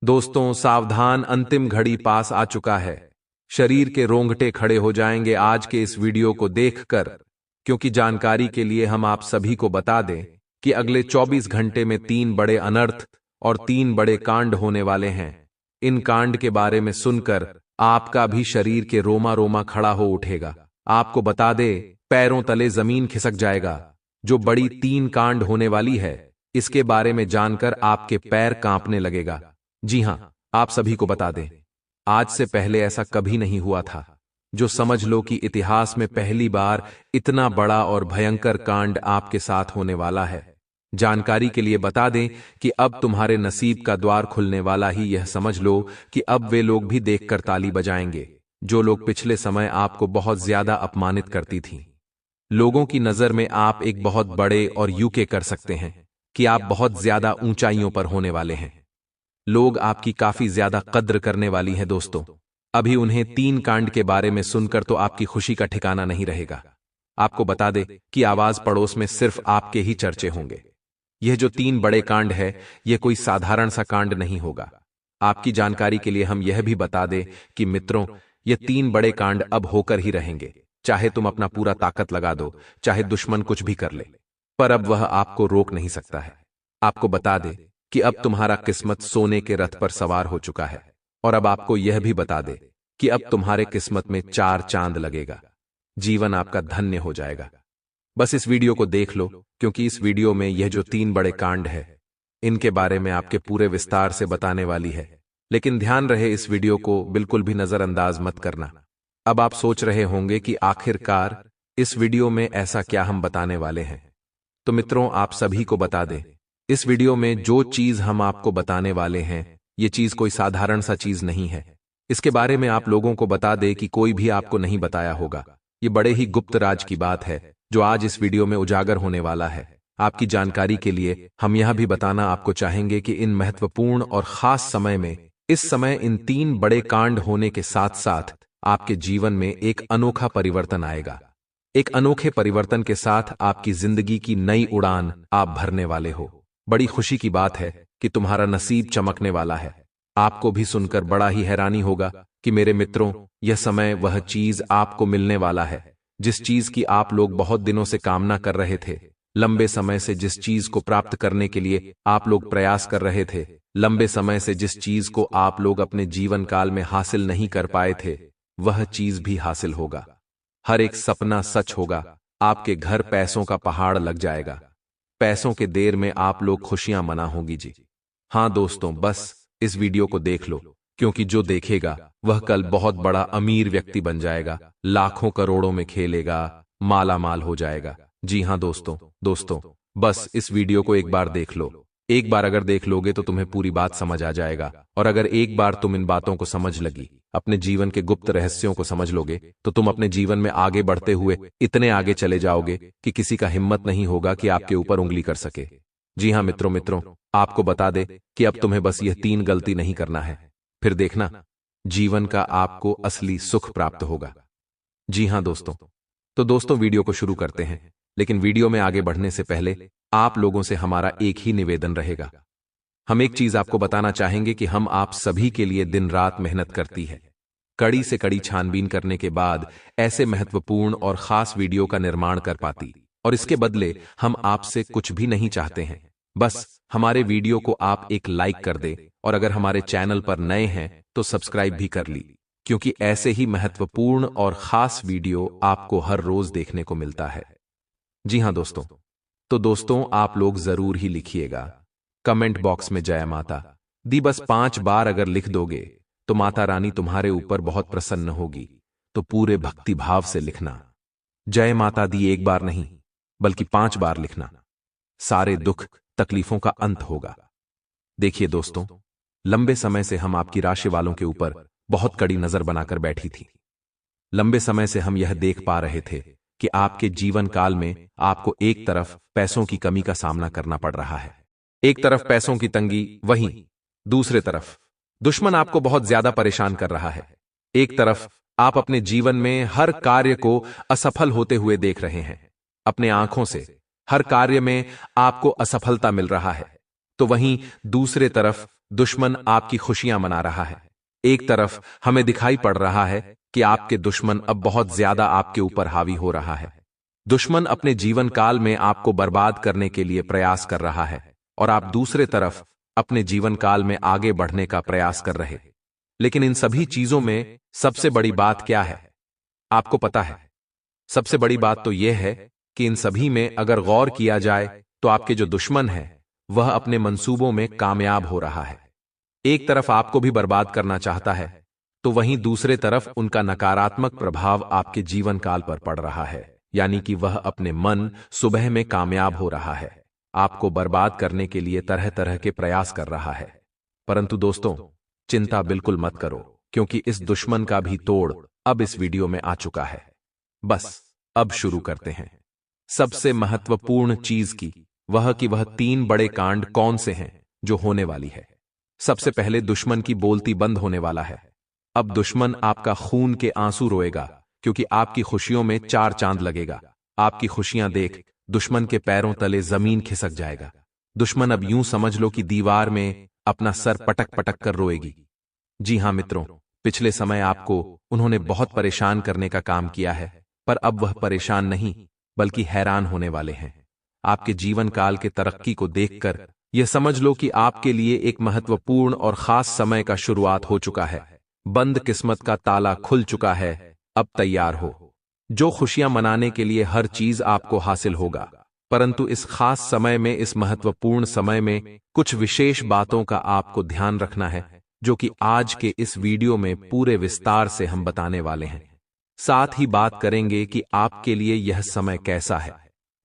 दोस्तों सावधान, अंतिम घड़ी पास आ चुका है। शरीर के रोंगटे खड़े हो जाएंगे आज के इस वीडियो को देखकर, क्योंकि जानकारी के लिए हम आप सभी को बता दें कि अगले 24 घंटे में 3 बड़े अनर्थ और 3 बड़े कांड होने वाले हैं। इन कांड के बारे में सुनकर आपका भी शरीर के रोमा रोमा खड़ा हो उठेगा। आपको बता दे, पैरों तले जमीन खिसक जाएगा। जो बड़ी 3 कांड होने वाली है, इसके बारे में जानकर आपके पैर कांपने लगेगा। जी हां, आप सभी को बता दें, आज से पहले ऐसा कभी नहीं हुआ था। जो समझ लो कि इतिहास में पहली बार इतना बड़ा और भयंकर कांड आपके साथ होने वाला है। जानकारी के लिए बता दें कि अब तुम्हारे नसीब का द्वार खुलने वाला ही यह समझ लो कि अब वे लोग भी देखकर ताली बजाएंगे, जो लोग पिछले समय आपको बहुत ज्यादा अपमानित करती थीं। लोगों की नजर में आप एक बहुत बड़े और यूके कर सकते हैं कि आप बहुत ज्यादा ऊंचाइयों पर होने वाले हैं। लोग आपकी काफी ज्यादा कद्र करने वाली हैं दोस्तों। अभी उन्हें 3 कांड के बारे में सुनकर तो आपकी खुशी का ठिकाना नहीं रहेगा। आपको बता दे कि आवाज पड़ोस में सिर्फ आपके ही चर्चे होंगे। यह जो 3 बड़े कांड है, यह कोई साधारण सा कांड नहीं होगा। आपकी जानकारी के लिए हम यह भी बता दें कि मित्रों, ये 3 बड़े कांड अब होकर ही रहेंगे। चाहे तुम अपना पूरा ताकत लगा दो, चाहे दुश्मन कुछ भी कर ले, पर अब वह आपको रोक नहीं सकता है। आपको बता दे कि अब तुम्हारा किस्मत सोने के रथ पर सवार हो चुका है। और अब आपको यह भी बता दे कि अब तुम्हारे किस्मत में 4 चांद लगेगा। जीवन आपका धन्य हो जाएगा। बस इस वीडियो को देख लो, क्योंकि इस वीडियो में यह जो 3 बड़े कांड है, इनके बारे में आपके पूरे विस्तार से बताने वाली है। लेकिन ध्यान रहे, इस वीडियो को बिल्कुल भी नजरअंदाज मत करना। अब आप सोच रहे होंगे कि आखिरकार इस वीडियो में ऐसा क्या हम बताने वाले हैं। तो मित्रों, आप सभी को बता दें, इस वीडियो में जो चीज हम आपको बताने वाले हैं, ये चीज कोई साधारण सा चीज नहीं है। इसके बारे में आप लोगों को बता दे कि कोई भी आपको नहीं बताया होगा। ये बड़े ही गुप्त राज की बात है, जो आज इस वीडियो में उजागर होने वाला है। आपकी जानकारी के लिए हम यह भी बताना आपको चाहेंगे कि इन महत्वपूर्ण और खास समय में, इस समय इन 3 बड़े कांड होने के साथ साथ आपके जीवन में एक अनोखा परिवर्तन आएगा। एक अनोखे परिवर्तन के साथ आपकी जिंदगी की नई उड़ान आप भरने वाले हो। बड़ी खुशी की बात है कि तुम्हारा नसीब चमकने वाला है। आपको भी सुनकर बड़ा ही हैरानी होगा कि मेरे मित्रों, यह समय वह चीज आपको मिलने वाला है, जिस चीज की आप लोग बहुत दिनों से कामना कर रहे थे। लंबे समय से जिस चीज को प्राप्त करने के लिए आप लोग प्रयास कर रहे थे, लंबे समय से जिस चीज को आप लोग अपने जीवन काल में हासिल नहीं कर पाए थे, वह चीज भी हासिल होगा। हर एक सपना सच होगा। आपके घर पैसों का पहाड़ लग जाएगा। पैसों के देर में आप लोग खुशियां मना होगी जी। हां दोस्तों, बस इस वीडियो को देख लो, क्योंकि जो देखेगा वह कल बहुत बड़ा अमीर व्यक्ति बन जाएगा, लाखों करोड़ों में खेलेगा, माला माल हो जाएगा। जी हां दोस्तों, बस इस वीडियो को एक बार देख लो। एक बार अगर देख लोगे तो तुम्हें पूरी बात समझ आ जाएगा। और अगर एक बार तुम इन बातों को समझ लगी, अपने जीवन के गुप्त रहस्यों को समझ लोगे, तो तुम अपने जीवन में आगे बढ़ते हुए इतने आगे चले जाओगे कि किसी का हिम्मत नहीं होगा कि आपके ऊपर उंगली कर सके। जी हां मित्रों, आपको बता दे कि अब तुम्हें बस यह 3 गलती नहीं करना है, फिर देखना जीवन का आपको असली सुख प्राप्त होगा। जी हां दोस्तों, वीडियो को शुरू करते हैं। लेकिन वीडियो में आगे बढ़ने से पहले आप लोगों से हमारा एक ही निवेदन रहेगा। हम एक चीज आपको बताना चाहेंगे कि हम आप सभी के लिए दिन रात मेहनत करती है, कड़ी से कड़ी छानबीन करने के बाद ऐसे महत्वपूर्ण और खास वीडियो का निर्माण कर पाती। और इसके बदले हम आपसे कुछ भी नहीं चाहते हैं, बस हमारे वीडियो को आप एक लाइक कर दे, और अगर हमारे चैनल पर नए हैं तो सब्सक्राइब भी कर ली, क्योंकि ऐसे ही महत्वपूर्ण और खास वीडियो आपको हर रोज देखने को मिलता है। जी हां दोस्तों, आप लोग जरूर ही लिखिएगा कमेंट बॉक्स में जय माता दी। बस 5 बार अगर लिख दोगे तो माता रानी तुम्हारे ऊपर बहुत प्रसन्न होगी। तो पूरे भक्ति भाव से लिखना, जय माता दी एक बार नहीं बल्कि 5 बार लिखना। सारे दुख तकलीफों का अंत होगा। देखिए दोस्तों, लंबे समय से हम आपकी राशि वालों के ऊपर बहुत कड़ी नजर बनाकर बैठी थी। लंबे समय से हम यह देख पा रहे थे कि आपके जीवन काल में आपको एक तरफ पैसों की कमी का सामना करना पड़ रहा है, एक तरफ पैसों की तंगी, वहीं दूसरे तरफ दुश्मन आपको बहुत ज्यादा परेशान कर रहा है। एक तरफ आप अपने जीवन में हर कार्य को असफल होते हुए देख रहे हैं, अपने आंखों से हर कार्य में आपको असफलता मिल रहा है, तो वहीं दूसरे तरफ दुश्मन आपकी खुशियां मना रहा है। एक तरफ हमें दिखाई पड़ रहा है कि आपके दुश्मन अब बहुत ज्यादा आपके ऊपर हावी हो रहा है। दुश्मन अपने जीवन काल में आपको बर्बाद करने के लिए प्रयास कर रहा है और आप दूसरे तरफ अपने जीवन काल में आगे बढ़ने का प्रयास कर रहे। लेकिन इन सभी चीजों में सबसे बड़ी बात क्या है, आपको पता है? सबसे बड़ी बात तो यह है कि इन सभी में अगर गौर किया जाए तो आपके जो दुश्मन है वह अपने मंसूबों में कामयाब हो रहा है। एक तरफ आपको भी बर्बाद करना चाहता है, तो वहीं दूसरे तरफ उनका नकारात्मक प्रभाव आपके जीवन काल पर पड़ रहा है, यानी कि वह अपने मन सुबह में कामयाब हो रहा है, आपको बर्बाद करने के लिए तरह तरह के प्रयास कर रहा है। परंतु दोस्तों, चिंता बिल्कुल मत करो, क्योंकि इस दुश्मन का भी तोड़ अब इस वीडियो में आ चुका है। बस अब शुरू करते हैं। सबसे महत्वपूर्ण चीज की वह 3 बड़े कांड कौन से हैं जो होने वाली है। सबसे पहले दुश्मन की बोलती बंद होने वाला है। अब दुश्मन आपका खून के आंसू रोएगा, क्योंकि आपकी खुशियों में 4 चांद लगेगा। आपकी खुशियां देख दुश्मन के पैरों तले जमीन खिसक जाएगा। दुश्मन अब यूं समझ लो कि दीवार में अपना सर पटक पटक कर रोएगी। जी हां मित्रों, पिछले समय आपको उन्होंने बहुत परेशान करने का काम किया है, पर अब वह परेशान नहीं बल्कि हैरान होने वाले हैं। आपके जीवन काल के तरक्की को देखकर यह समझ लो कि आपके लिए एक महत्वपूर्ण और खास समय का शुरुआत हो चुका है। बंद किस्मत का ताला खुल चुका है, अब तैयार हो। जो खुशियां मनाने के लिए हर चीज आपको हासिल होगा, परंतु इस खास समय में, इस महत्वपूर्ण समय में कुछ विशेष बातों का आपको ध्यान रखना है, जो कि आज के इस वीडियो में पूरे विस्तार से हम बताने वाले हैं। साथ ही बात करेंगे कि आपके लिए यह समय कैसा है,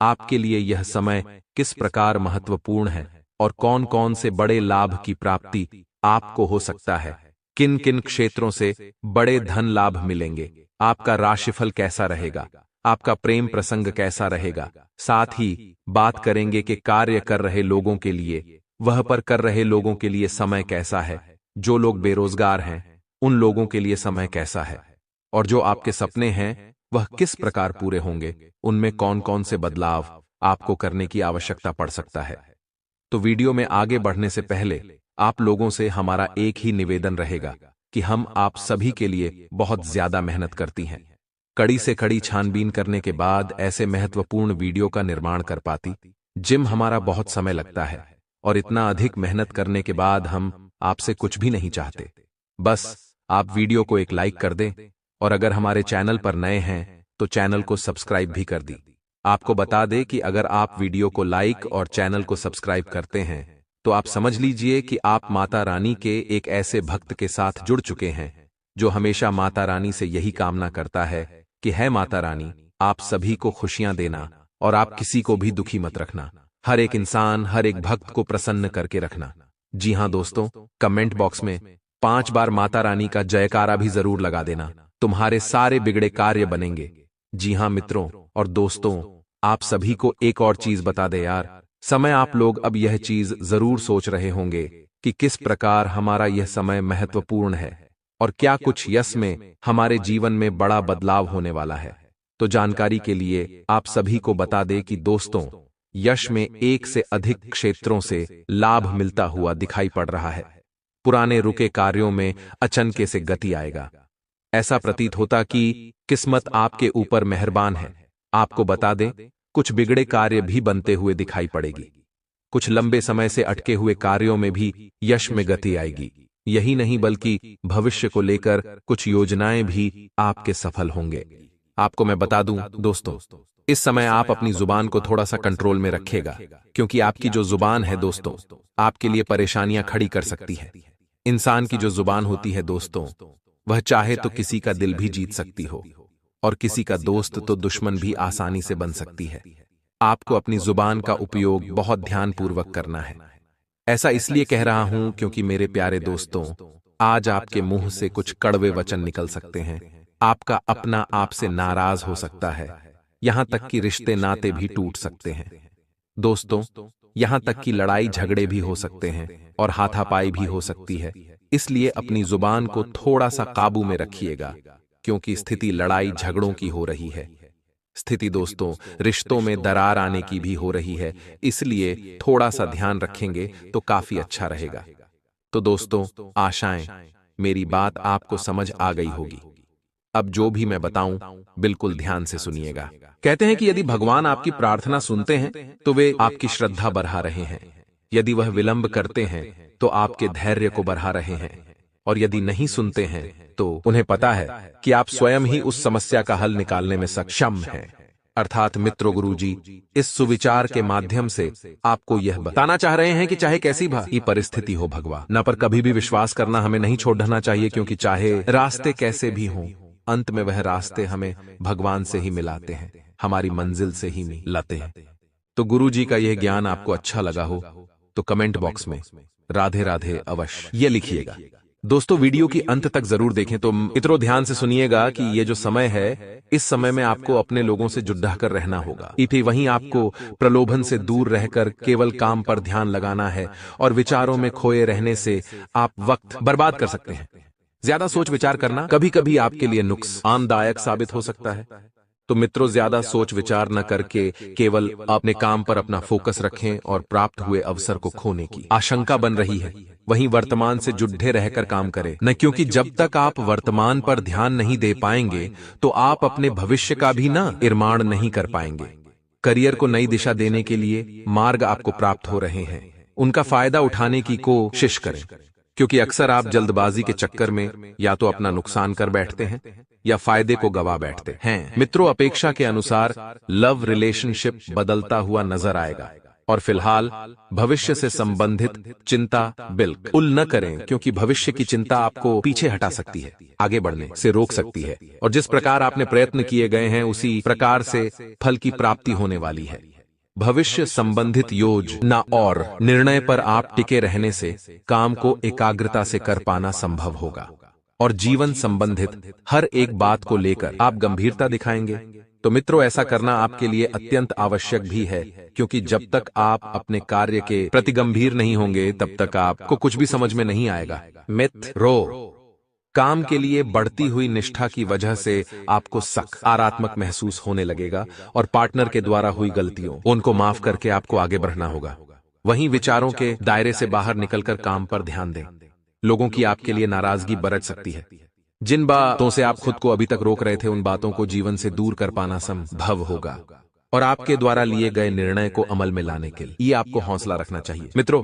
आपके लिए यह समय किस प्रकार महत्वपूर्ण है और कौन कौन से बड़े लाभ की प्राप्ति आपको हो सकता है, किन किन क्षेत्रों से बड़े धन लाभ मिलेंगे, आपका राशिफल कैसा रहेगा, आपका प्रेम प्रसंग कैसा रहेगा। साथ ही बात करेंगे कि कार्य कर रहे लोगों के लिए, वह पर कर रहे लोगों के लिए समय कैसा है, जो लोग बेरोजगार हैं उन लोगों के लिए समय कैसा है, और जो आपके सपने हैं वह किस प्रकार पूरे होंगे, उनमें कौन कौन से बदलाव आपको करने की आवश्यकता पड़ सकता है। तो वीडियो में आगे बढ़ने से पहले आप लोगों से हमारा एक ही निवेदन रहेगा कि हम आप सभी के लिए बहुत ज्यादा मेहनत करती हैं। कड़ी से कड़ी छानबीन करने के बाद ऐसे महत्वपूर्ण वीडियो का निर्माण कर पाती। जिम हमारा बहुत समय लगता है और इतना अधिक मेहनत करने के बाद हम आपसे कुछ भी नहीं चाहते, बस आप वीडियो को एक लाइक कर दें, और अगर हमारे चैनल पर नए हैं तो चैनल को सब्सक्राइब भी कर दी। आपको बता दें कि अगर आप वीडियो को लाइक और चैनल को सब्सक्राइब करते हैं तो आप समझ लीजिए कि आप माता रानी के एक ऐसे भक्त के साथ जुड़ चुके हैं जो हमेशा माता रानी से यही कामना करता है कि है माता रानी, आप सभी को खुशियां देना और आप किसी को भी दुखी मत रखना, हर एक इंसान, हर एक भक्त को प्रसन्न करके रखना। जी हां दोस्तों, कमेंट बॉक्स में 5 बार माता रानी का जयकारा भी जरूर लगा देना, तुम्हारे सारे बिगड़े कार्य बनेंगे। जी हां मित्रों और दोस्तों, आप सभी को एक और चीज बता दे यार, समय आप लोग अब यह चीज जरूर सोच रहे होंगे कि किस प्रकार हमारा यह समय महत्वपूर्ण है और क्या कुछ यश में हमारे जीवन में बड़ा बदलाव होने वाला है। तो जानकारी के लिए आप सभी को बता दे कि दोस्तों, यश में एक से अधिक क्षेत्रों से लाभ मिलता हुआ दिखाई पड़ रहा है। पुराने रुके कार्यों में अचनके से गति आएगा। ऐसा प्रतीत होता कि किस्मत आपके ऊपर मेहरबान है। आपको बता दें, कुछ बिगड़े कार्य भी बनते हुए दिखाई पड़ेगी। कुछ लंबे समय से अटके हुए कार्यों में भी यश में गति आएगी। यही नहीं बल्कि भविष्य को लेकर कुछ योजनाएं भी आपके सफल होंगे। आपको मैं बता दूं दोस्तों, इस समय आप अपनी जुबान को थोड़ा सा कंट्रोल में रखिएगा, क्योंकि आपकी जो जुबान है दोस्तों, आपके लिए परेशानियां खड़ी कर सकती है। इंसान की जो जुबान होती है दोस्तों, वह चाहे तो किसी का दिल भी जीत सकती हो और किसी का दोस्त तो दुश्मन भी आसानी से बन सकती है। आपको अपनी जुबान का उपयोग बहुत ध्यानपूर्वक करना है। ऐसा इसलिए कह रहा हूं क्योंकि मेरे प्यारे दोस्तों, आज आपके मुंह से कुछ कड़वे वचन निकल सकते हैं। आपका अपना आपसे नाराज हो सकता है, यहां तक कि रिश्ते नाते भी टूट सकते हैं। दोस्तों, यहां तक कि लड़ाई झगड़े भी हो सकते हैं और हाथापाई भी हो सकती है। इसलिए अपनी जुबान को थोड़ा सा काबू में रखिएगा, क्योंकि स्थिति लड़ाई झगड़ों की हो रही है। स्थिति दोस्तों, रिश्तों में दरार आने की भी हो रही है, इसलिए थोड़ा सा ध्यान रखेंगे तो काफी अच्छा रहेगा। तो दोस्तों, आशाएं मेरी बात आपको समझ आ गई होगी। अब जो भी मैं बताऊं बिल्कुल ध्यान से सुनिएगा। कहते हैं कि यदि भगवान आपकी प्रार्थना सुनते हैं तो वे आपकी श्रद्धा बढ़ा रहे हैं। यदि वह विलंब करते हैं तो आपके धैर्य को बढ़ा रहे हैं। और यदि नहीं सुनते हैं तो उन्हें पता है कि आप स्वयं ही उस समस्या का हल निकालने में सक्षम हैं। अर्थात मित्रों, गुरुजी इस सुविचार के माध्यम से आपको यह बताना चाह रहे हैं कि चाहे कैसी भी परिस्थिति हो, भगवान पर कभी भी विश्वास करना हमें नहीं छोड़ना चाहिए, क्योंकि चाहे रास्ते कैसे भी हों, अंत में वह रास्ते हमें भगवान से ही मिलाते हैं, हमारी मंजिल से ही मिलाते हैं। तो गुरुजी का यह ज्ञान आपको अच्छा लगा हो तो कमेंट बॉक्स में राधे राधे अवश्य ये लिखिएगा। दोस्तों, वीडियो की अंत तक जरूर देखें। तो मित्रों, ध्यान से सुनिएगा कि ये जो समय है, इस समय में आपको अपने लोगों से जुड़ा कर रहना होगा। फिर वहीं आपको प्रलोभन से दूर रहकर केवल काम पर ध्यान लगाना है और विचारों में खोए रहने से आप वक्त बर्बाद कर सकते हैं। ज्यादा सोच विचार करना कभी कभी आपके लिए नुकसानदायक साबित हो सकता है। तो मित्रों, ज्यादा सोच विचार न करके केवल अपने काम पर अपना फोकस रखें और प्राप्त हुए अवसर को खोने की आशंका बन रही है, वहीं वर्तमान से जुड़े रहकर काम करें न, क्योंकि जब तक आप वर्तमान पर ध्यान नहीं दे पाएंगे तो आप अपने भविष्य का भी निर्माण नहीं कर पाएंगे। करियर को नई दिशा देने के लिए मार्ग आपको प्राप्त हो रहे हैं, उनका फायदा उठाने की कोशिश करें, क्योंकि अक्सर आप जल्दबाजी के चक्कर में या तो अपना नुकसान कर बैठते हैं या फायदे को गवा बैठते हैं। मित्रों, अपेक्षा के अनुसार लव रिलेशनशिप बदलता हुआ नजर आएगा और फिलहाल भविष्य से संबंधित चिंता बिल्कुल न करें, क्योंकि भविष्य की चिंता आपको पीछे हटा सकती है, आगे बढ़ने से रोक सकती है, और जिस प्रकार आपने प्रयत्न किए गए हैं उसी प्रकार से फल की प्राप्ति होने वाली है। भविष्य संबंधित योजना और निर्णय पर आप टिके रहने से काम को एकाग्रता से कर पाना संभव होगा और जीवन संबंधित हर एक बात को लेकर आप गंभीरता दिखाएंगे। तो मित्रों, ऐसा करना आपके लिए अत्यंत आवश्यक भी है, क्योंकि जब तक आप अपने कार्य के प्रति गंभीर नहीं होंगे तब तक आपको कुछ भी समझ में नहीं आएगा। मित्रों, काम के लिए बढ़ती हुई निष्ठा की वजह से आपको सकारात्मक महसूस होने लगेगा और पार्टनर के द्वारा हुई गलतियों उनको माफ करके आपको आगे बढ़ना होगा। वहीं विचारों के दायरे से बाहर निकलकर काम पर ध्यान दें। लोगों की आपके लिए नाराजगी बरत सकती है। जिन बातों से आप खुद को अभी तक रोक रहे थे, उन बातों को जीवन से दूर कर पाना संभव होगा और आपके द्वारा लिए गए निर्णय को अमल में लाने के लिए आपको हौसला रखना चाहिए। मित्रों,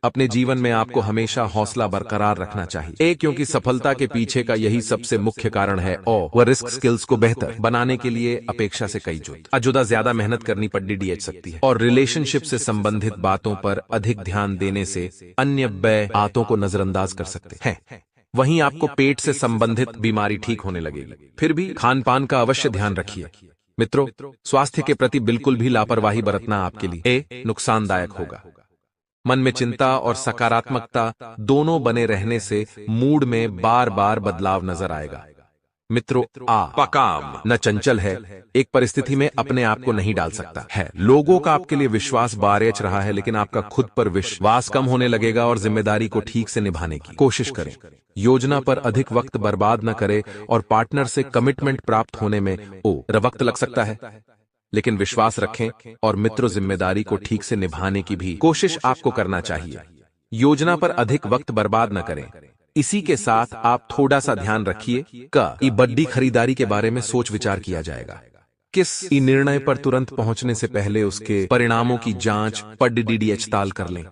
अपने जीवन में आपको हमेशा हौसला बरकरार रखना चाहिए, क्योंकि सफलता के पीछे का यही सबसे मुख्य कारण है और वह रिस्क स्किल्स को बेहतर बनाने के लिए अपेक्षा से कई जुदा ज्यादा मेहनत करनी पड़ सकती है और रिलेशनशिप से संबंधित बातों पर अधिक ध्यान देने से अन्य बातों को नजरअंदाज कर सकते हैं। वहीं आपको पेट से संबंधित बीमारी ठीक होने लगेगी। फिर भी खान पान का अवश्य ध्यान रखिए। मित्रों, स्वास्थ्य के प्रति बिल्कुल भी लापरवाही बरतना आपके लिए नुकसानदायक होगा। मन में चिंता और सकारात्मकता दोनों बने रहने से मूड में बार बार बदलाव नजर आएगा। मित्रों, काम न चंचल है, एक परिस्थिति में अपने आप को नहीं डाल सकता है। लोगों का आपके लिए विश्वास बारेच रहा है, लेकिन आपका खुद पर विश्वास कम होने लगेगा और जिम्मेदारी को ठीक से निभाने की कोशिश करें। योजना पर अधिक वक्त बर्बाद न करें और पार्टनर से कमिटमेंट प्राप्त होने में वक्त लग सकता है, लेकिन विश्वास रखें और मित्रों, जिम्मेदारी को ठीक से निभाने की भी कोशिश आपको करना चाहिए। योजना पर अधिक वक्त बर्बाद न करें। इसी के साथ आप थोड़ा सा ध्यान रखिए कि बड़ी खरीदारी के बारे में सोच विचार किया जाएगा। किस निर्णय पर तुरंत पहुंचने से पहले उसके परिणामों की जांच पड़ताल कर लें।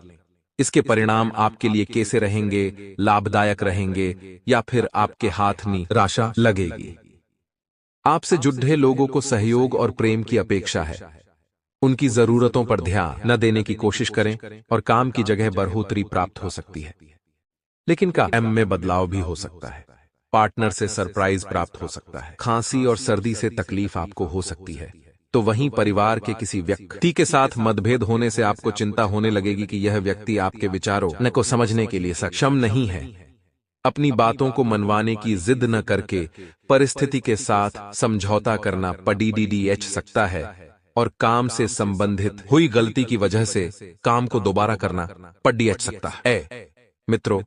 इसके परिणाम आपके लिए कैसे रहेंगे, लाभदायक रहेंगे या फिर आपके हाथ निराशा लगेगी। आपसे जुड़े लोगों को सहयोग और प्रेम की अपेक्षा है। उनकी जरूरतों पर ध्यान न देने की कोशिश करें और काम की जगह बढ़ोतरी प्राप्त हो सकती है, लेकिन काम में बदलाव भी हो सकता है। पार्टनर से सरप्राइज प्राप्त हो सकता है। खांसी और सर्दी से तकलीफ आपको हो सकती है। तो वहीं परिवार के किसी व्यक्ति के साथ मतभेद होने से आपको चिंता होने लगेगी कि यह व्यक्ति आपके विचारों को समझने के लिए सक्षम नहीं है। अपनी बातों को मनवाने की जिद न करके परिस्थिति के साथ समझौता करना पड़ सकता है और काम से संबंधित हुई गलती की वजह से काम को दोबारा करना पड़ सकता है। मित्रों,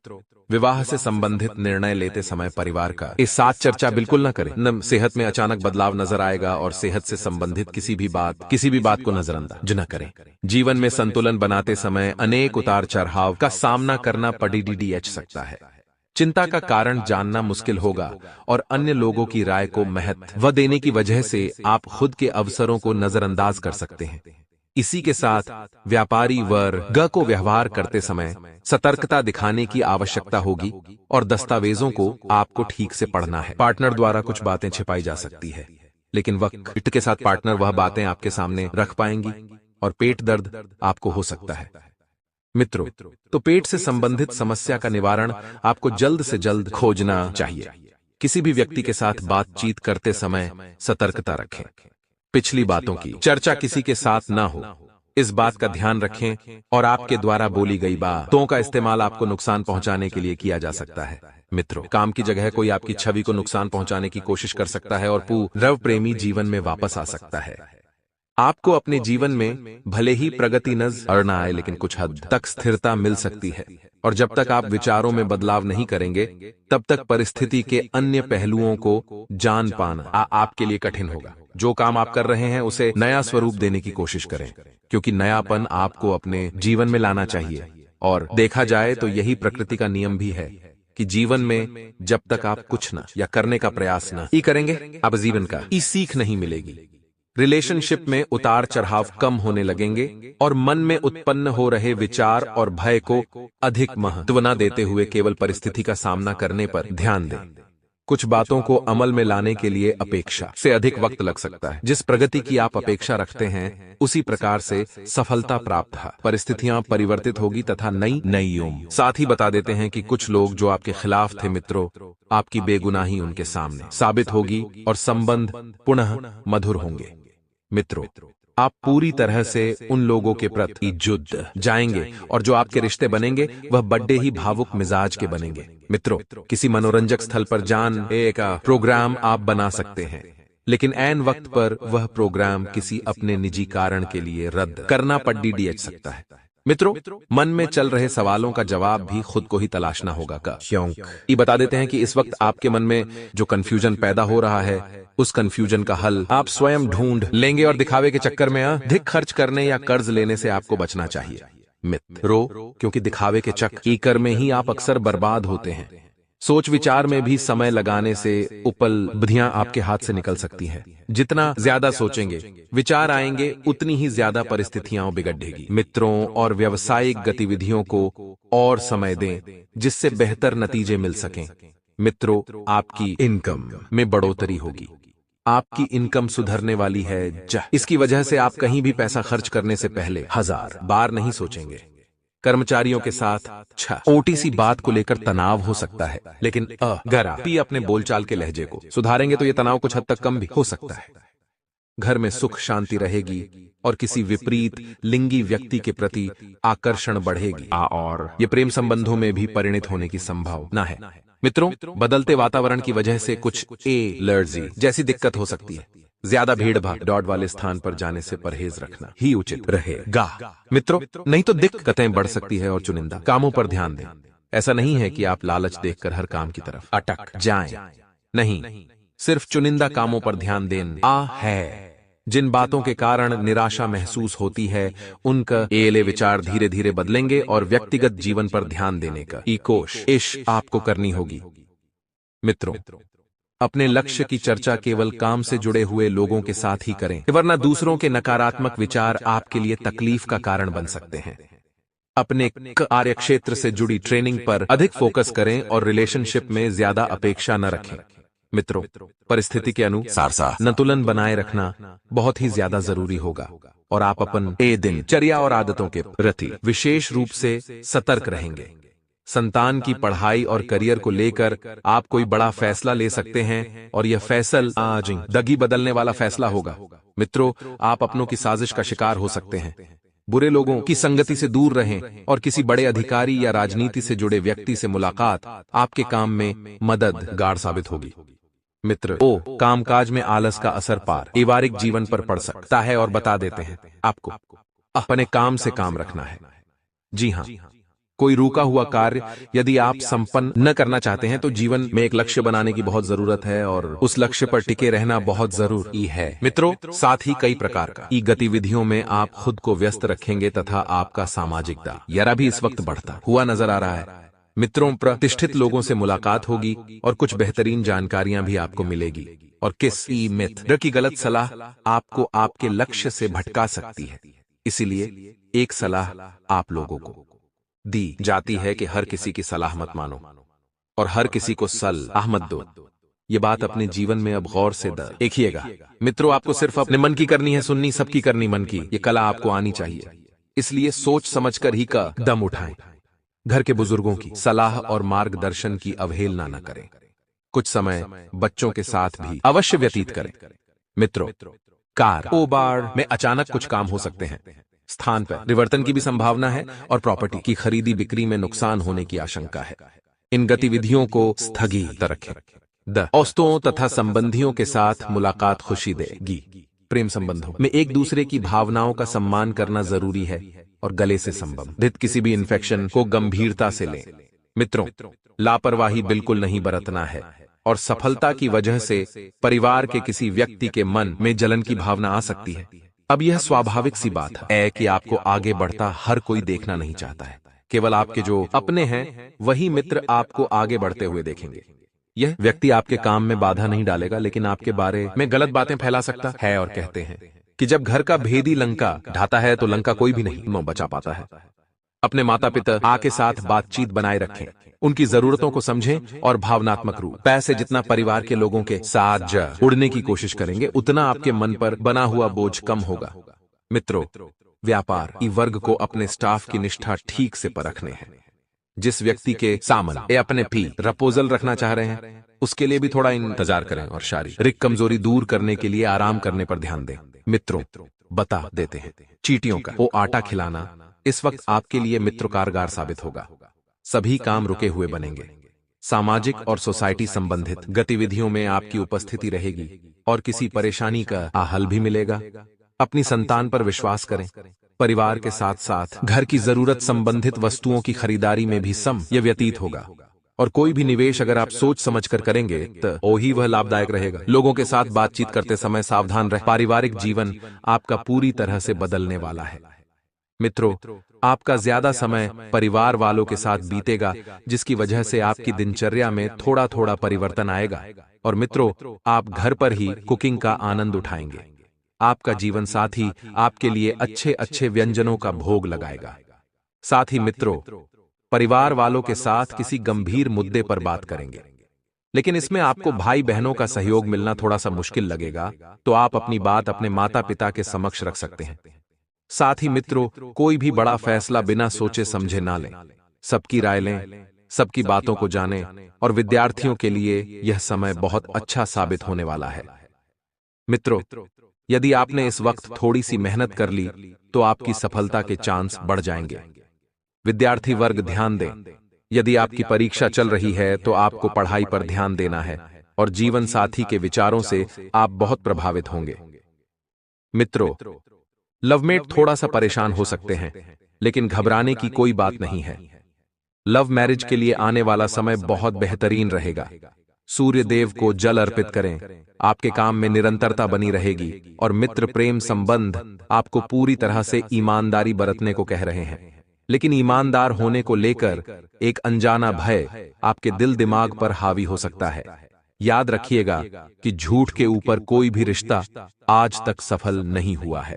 विवाह से संबंधित निर्णय लेते समय परिवार का इस साथ चर्चा बिल्कुल न करें। न सेहत में अचानक बदलाव नजर आएगा और सेहत से संबंधित किसी भी बात को नजरअंदाज न करें। जीवन में संतुलन बनाते समय अनेक उतार चढ़ाव का सामना करना पड़ीडीडीएच सकता है। चिंता का कारण जानना मुश्किल होगा और अन्य लोगों की राय को महत्व देने की वजह से आप खुद के अवसरों को नजरअंदाज कर सकते हैं। इसी के साथ व्यापारी वर्ग को व्यवहार करते समय सतर्कता दिखाने की आवश्यकता होगी और दस्तावेजों को आपको ठीक से पढ़ना है। पार्टनर द्वारा कुछ बातें छिपाई जा सकती है, लेकिन वक्त के साथ पार्टनर वह बातें आपके सामने रख पाएंगी और पेट दर्द आपको हो सकता है। मित्रों, तो पेट से संबंधित समस्या का निवारण आपको जल्द से जल्द खोजना चाहिए। किसी भी व्यक्ति के साथ बातचीत करते समय सतर्कता रखें। पिछली बातों की चर्चा किसी के साथ ना हो, इस बात का ध्यान रखें और आपके द्वारा बोली गई बातों का इस्तेमाल आपको नुकसान पहुंचाने के लिए किया जा सकता है। मित्रों, काम की जगह कोई आपकी छवि को नुकसान पहुंचाने की कोशिश कर सकता है और पूर्व प्रेमी जीवन में वापस आ सकता है। आपको अपने जीवन में भले ही प्रगति नजर न आए, लेकिन कुछ हद तक स्थिरता मिल सकती है और जब तक आप विचारों में बदलाव नहीं करेंगे, तब तक परिस्थिति के अन्य पहलुओं को जान पाना आपके लिए कठिन होगा। जो काम आप कर रहे हैं उसे नया स्वरूप देने की कोशिश करें, क्योंकि नयापन आपको अपने जीवन में लाना चाहिए। और देखा जाए तो यही प्रकृति का नियम भी है कि जीवन में जब तक आप कुछ न या करने का प्रयास न करेंगे, आप जीवन का सीख नहीं मिलेगी। रिलेशनशिप में उतार चढ़ाव कम होने लगेंगे और मन में उत्पन्न हो रहे विचार और भय को अधिक महत्व न देते हुए केवल परिस्थिति का सामना करने पर ध्यान दें। कुछ बातों को अमल में लाने के लिए अपेक्षा से अधिक वक्त लग सकता है। जिस प्रगति की आप अपेक्षा रखते हैं, उसी प्रकार से सफलता प्राप्त है। परिस्थितियां परिवर्तित होगी तथा नई उम्मीद। साथ ही बता देते हैं कि कुछ लोग जो आपके खिलाफ थे, मित्रों, आपकी बेगुनाही उनके सामने साबित होगी और संबंध पुनः मधुर होंगे। मित्रों, आप पूरी तरह से उन लोगों के प्रति जुड़ जाएंगे और जो आपके रिश्ते बनेंगे वह बड़े ही भावुक मिजाज के बनेंगे। मित्रों, किसी मनोरंजक स्थल पर एक प्रोग्राम आप बना सकते हैं, लेकिन ऐन वक्त पर वह प्रोग्राम किसी अपने निजी कारण के लिए रद्द करना पड़ीडीएच सकता है। मित्रों, मन में चल रहे सवालों का जवाब भी खुद को ही तलाशना होगा। क्यों? ये बता देते हैं कि इस वक्त आपके मन में जो कंफ्यूजन पैदा हो रहा है, उस कंफ्यूजन का हल आप स्वयं ढूंढ लेंगे और दिखावे के चक्कर में अधिक खर्च करने या कर्ज लेने से आपको बचना चाहिए। मित्रों, क्योंकि दिखावे के चक्कर में ही आप अक्सर बर्बाद होते हैं। सोच विचार में भी समय लगाने से उपलब्धियां आपके हाथ से निकल सकती हैं। जितना ज्यादा सोचेंगे, विचार आएंगे, उतनी ही ज्यादा परिस्थितियां बिगड़ेगी। मित्रों और व्यावसायिक गतिविधियों को और समय दें, जिससे बेहतर नतीजे मिल सकें। मित्रों, आपकी इनकम में बढ़ोतरी होगी। आपकी इनकम सुधरने वाली है। इसकी वजह से आप कहीं भी पैसा खर्च करने से पहले 1000 बार नहीं सोचेंगे। कर्मचारियों के साथ ओटीसी बात को लेकर तनाव हो सकता है, लेकिन अगर आप अपने बोलचाल के लहजे को सुधारेंगे तो यह तनाव कुछ हद तक कम भी हो सकता है। घर में सुख शांति रहेगी और किसी विपरीत लिंगी व्यक्ति के प्रति आकर्षण बढ़ेगी और ये प्रेम संबंधों में भी परिणत होने की संभावना है। मित्रों, बदलते वातावरण की वजह से कुछ एलर्जी जैसी दिक्कत हो सकती है। ज्यादा भीड़ भाड़ वाले स्थान पर जाने से परहेज रखना ही उचित रहेगा। मित्रों, नहीं तो दिक्कतें बढ़ सकती है और चुनिंदा कामों पर ध्यान दें। ऐसा नहीं है कि आप लालच देखकर हर काम की तरफ अटक जाएं। नहीं, सिर्फ चुनिंदा कामों पर ध्यान देना है। जिन बातों के कारण निराशा महसूस होती है, उनका एले विचार धीरे धीरे बदलेंगे और व्यक्तिगत जीवन पर ध्यान देने का कोशिश आपको करनी होगी। मित्रों, अपने लक्ष्य की चर्चा केवल काम से जुड़े हुए लोगों के साथ ही करें, वरना दूसरों के नकारात्मक विचार आपके लिए तकलीफ का कारण बन सकते हैं। अपने कार्य क्षेत्र से जुड़ी ट्रेनिंग पर अधिक फोकस करें और रिलेशनशिप में ज्यादा अपेक्षा न रखें। मित्रों, परिस्थिति के अनुसार संतुलन बनाए रखना बहुत ही ज्यादा जरूरी होगा और आप अपन दिनचर्या और आदतों के प्रति विशेष रूप से सतर्क रहेंगे। संतान की पढ़ाई और करियर को लेकर आप कोई बड़ा फैसला ले सकते हैं और यह फैसला आज दगी बदलने वाला फैसला होगा। मित्रों, आप अपनों की साजिश का शिकार हो सकते हैं। बुरे लोगों की संगति से दूर रहें और किसी बड़े अधिकारी या राजनीति से जुड़े व्यक्ति से मुलाकात आपके काम में मददगार साबित होगी। मित्र, कामकाज में आलस का असर पारिवारिक जीवन पर पड़ सकता है और बता देते हैं आपको अपने काम से काम रखना है। जी हाँ, कोई रुका हुआ कार्य यदि आप संपन्न न करना चाहते हैं तो जीवन में एक लक्ष्य बनाने की बहुत जरूरत है और उस लक्ष्य पर टिके रहना बहुत जरूरी है। मित्रों, साथ ही कई प्रकार की गतिविधियों में आप खुद को व्यस्त रखेंगे तथा आपका सामाजिक दायरा भी इस वक्त बढ़ता हुआ नजर आ रहा है। मित्रों, प्रतिष्ठित लोगों से मुलाकात होगी और कुछ बेहतरीन जानकारियां भी आपको मिलेगी और किसी मित्र की गलत सलाह आपको आपके लक्ष्य से भटका सकती है। इसीलिए एक सलाह आप लोगों को दी जाती है कि हर किसी की सलाह मत मानो और हर किसी को सलाह मत दो। ये बात अपने जीवन में अब गौर से देखिएगा। मित्रों, आपको सिर्फ अपने मन की करनी है, सुननी सबकी करनी मन की, ये कला आपको आनी चाहिए। इसलिए सोच समझकर ही कदम उठाएं। घर के बुजुर्गों की सलाह और मार्गदर्शन की अवहेलना न करें। कुछ समय बच्चों के साथ भी अवश्य व्यतीत करें। मित्रों, कारोबार में अचानक कुछ काम हो सकते हैं, स्थान पर परिवर्तन की भी संभावना है और प्रॉपर्टी की खरीदी बिक्री में नुकसान होने की आशंका है। इन गतिविधियों को स्थगित रखें। दोस्तों तथा संबंधियों के साथ मुलाकात खुशी देगी। प्रेम संबंधों में एक दूसरे की भावनाओं का सम्मान करना जरूरी है और गले से संबंधित किसी भी इन्फेक्शन को गंभीरता से लें। मित्रों, लापरवाही बिल्कुल नहीं बरतना है और सफलता की वजह से परिवार के किसी व्यक्ति के मन में जलन की भावना आ सकती है। अब यह स्वाभाविक सी बात है कि आपको आगे बढ़ता हर कोई देखना नहीं चाहता है। केवल आपके जो अपने हैं वही मित्र आपको आगे बढ़ते हुए देखेंगे। यह व्यक्ति आपके काम में बाधा नहीं डालेगा, लेकिन आपके बारे में गलत बातें फैला सकता है और कहते हैं कि जब घर का भेदी लंका ढाता है तो लंका कोई भी नहीं बचा पाता है। अपने माता पिता के साथ बातचीत बनाए रखें, उनकी जरूरतों को समझें और भावनात्मक रूप पैसे जितना परिवार के लोगों के साथ उड़ने की कोशिश करेंगे उतना आपके मन पर बना हुआ बोझ कम होगा। मित्रों, व्यापार वर्ग को अपने स्टाफ की निष्ठा ठीक से परखने हैं। जिस व्यक्ति के सामने अपने प्रपोजल रखना चाह रहे हैं उसके लिए भी थोड़ा इंतजार करें और शारीरिक कमजोरी दूर करने के लिए आराम करने पर ध्यान दें। मित्रों, बता देते हैं, चींटियों का वो आटा खिलाना इस वक्त आपके लिए मित्र कारगर साबित होगा। सभी काम रुके हुए बनेंगे। सामाजिक और सोसाइटी संबंधित गतिविधियों में आपकी उपस्थिति रहेगी और किसी परेशानी का हल भी मिलेगा। अपनी संतान पर विश्वास करें। परिवार के साथ साथ घर की जरूरत संबंधित वस्तुओं की खरीदारी में भी समय व्यतीत होगा और कोई भी निवेश अगर आप सोच समझकर करेंगे तो ही वह लाभदायक रहेगा। लोगों के साथ बातचीत करते समय सावधान रहें। पारिवारिक जीवन आपका पूरी तरह से बदलने वाला है। मित्रों, आपका ज्यादा समय परिवार वालों के साथ बीतेगा जिसकी वजह से आपकी दिनचर्या में थोड़ा थोड़ा परिवर्तन आएगा और मित्रों, आप घर पर ही कुकिंग का आनंद उठाएंगे। आपका जीवन साथी आपके लिए अच्छे अच्छे व्यंजनों का भोग लगाएगा। साथ ही मित्रों, परिवार वालों के साथ किसी गंभीर मुद्दे पर बात करेंगे, लेकिन इसमें आपको भाई बहनों का सहयोग मिलना थोड़ा सा मुश्किल लगेगा, तो आप अपनी बात अपने माता पिता के समक्ष रख सकते हैं। साथ ही मित्रों, कोई भी बड़ा फैसला बिना सोचे समझे ना लें। सबकी राय लें, सबकी बातों को जानें और विद्यार्थियों के लिए यह समय बहुत अच्छा साबित होने वाला है। मित्रों, यदि आपने इस वक्त थोड़ी सी मेहनत कर ली तो आपकी सफलता के चांस बढ़ जाएंगे। विद्यार्थी वर्ग ध्यान दें। यदि आपकी परीक्षा चल रही है तो आपको पढ़ाई पर ध्यान देना है और जीवन साथी के विचारों से आप बहुत प्रभावित होंगे। मित्रों, लवमेट थोड़ा सा परेशान हो सकते हैं, लेकिन घबराने की कोई बात नहीं है। लव मैरिज के लिए आने वाला समय बहुत बेहतरीन रहेगा। सूर्य देव को जल अर्पित करें, आपके काम में निरंतरता बनी रहेगी और मित्र प्रेम संबंध आपको पूरी तरह से ईमानदारी बरतने को कह रहे हैं। लेकिन ईमानदार होने को लेकर एक अनजाना भय आपके दिल दिमाग पर हावी हो सकता है। याद रखिएगा कि झूठ के ऊपर कोई भी रिश्ता आज तक सफल नहीं हुआ है।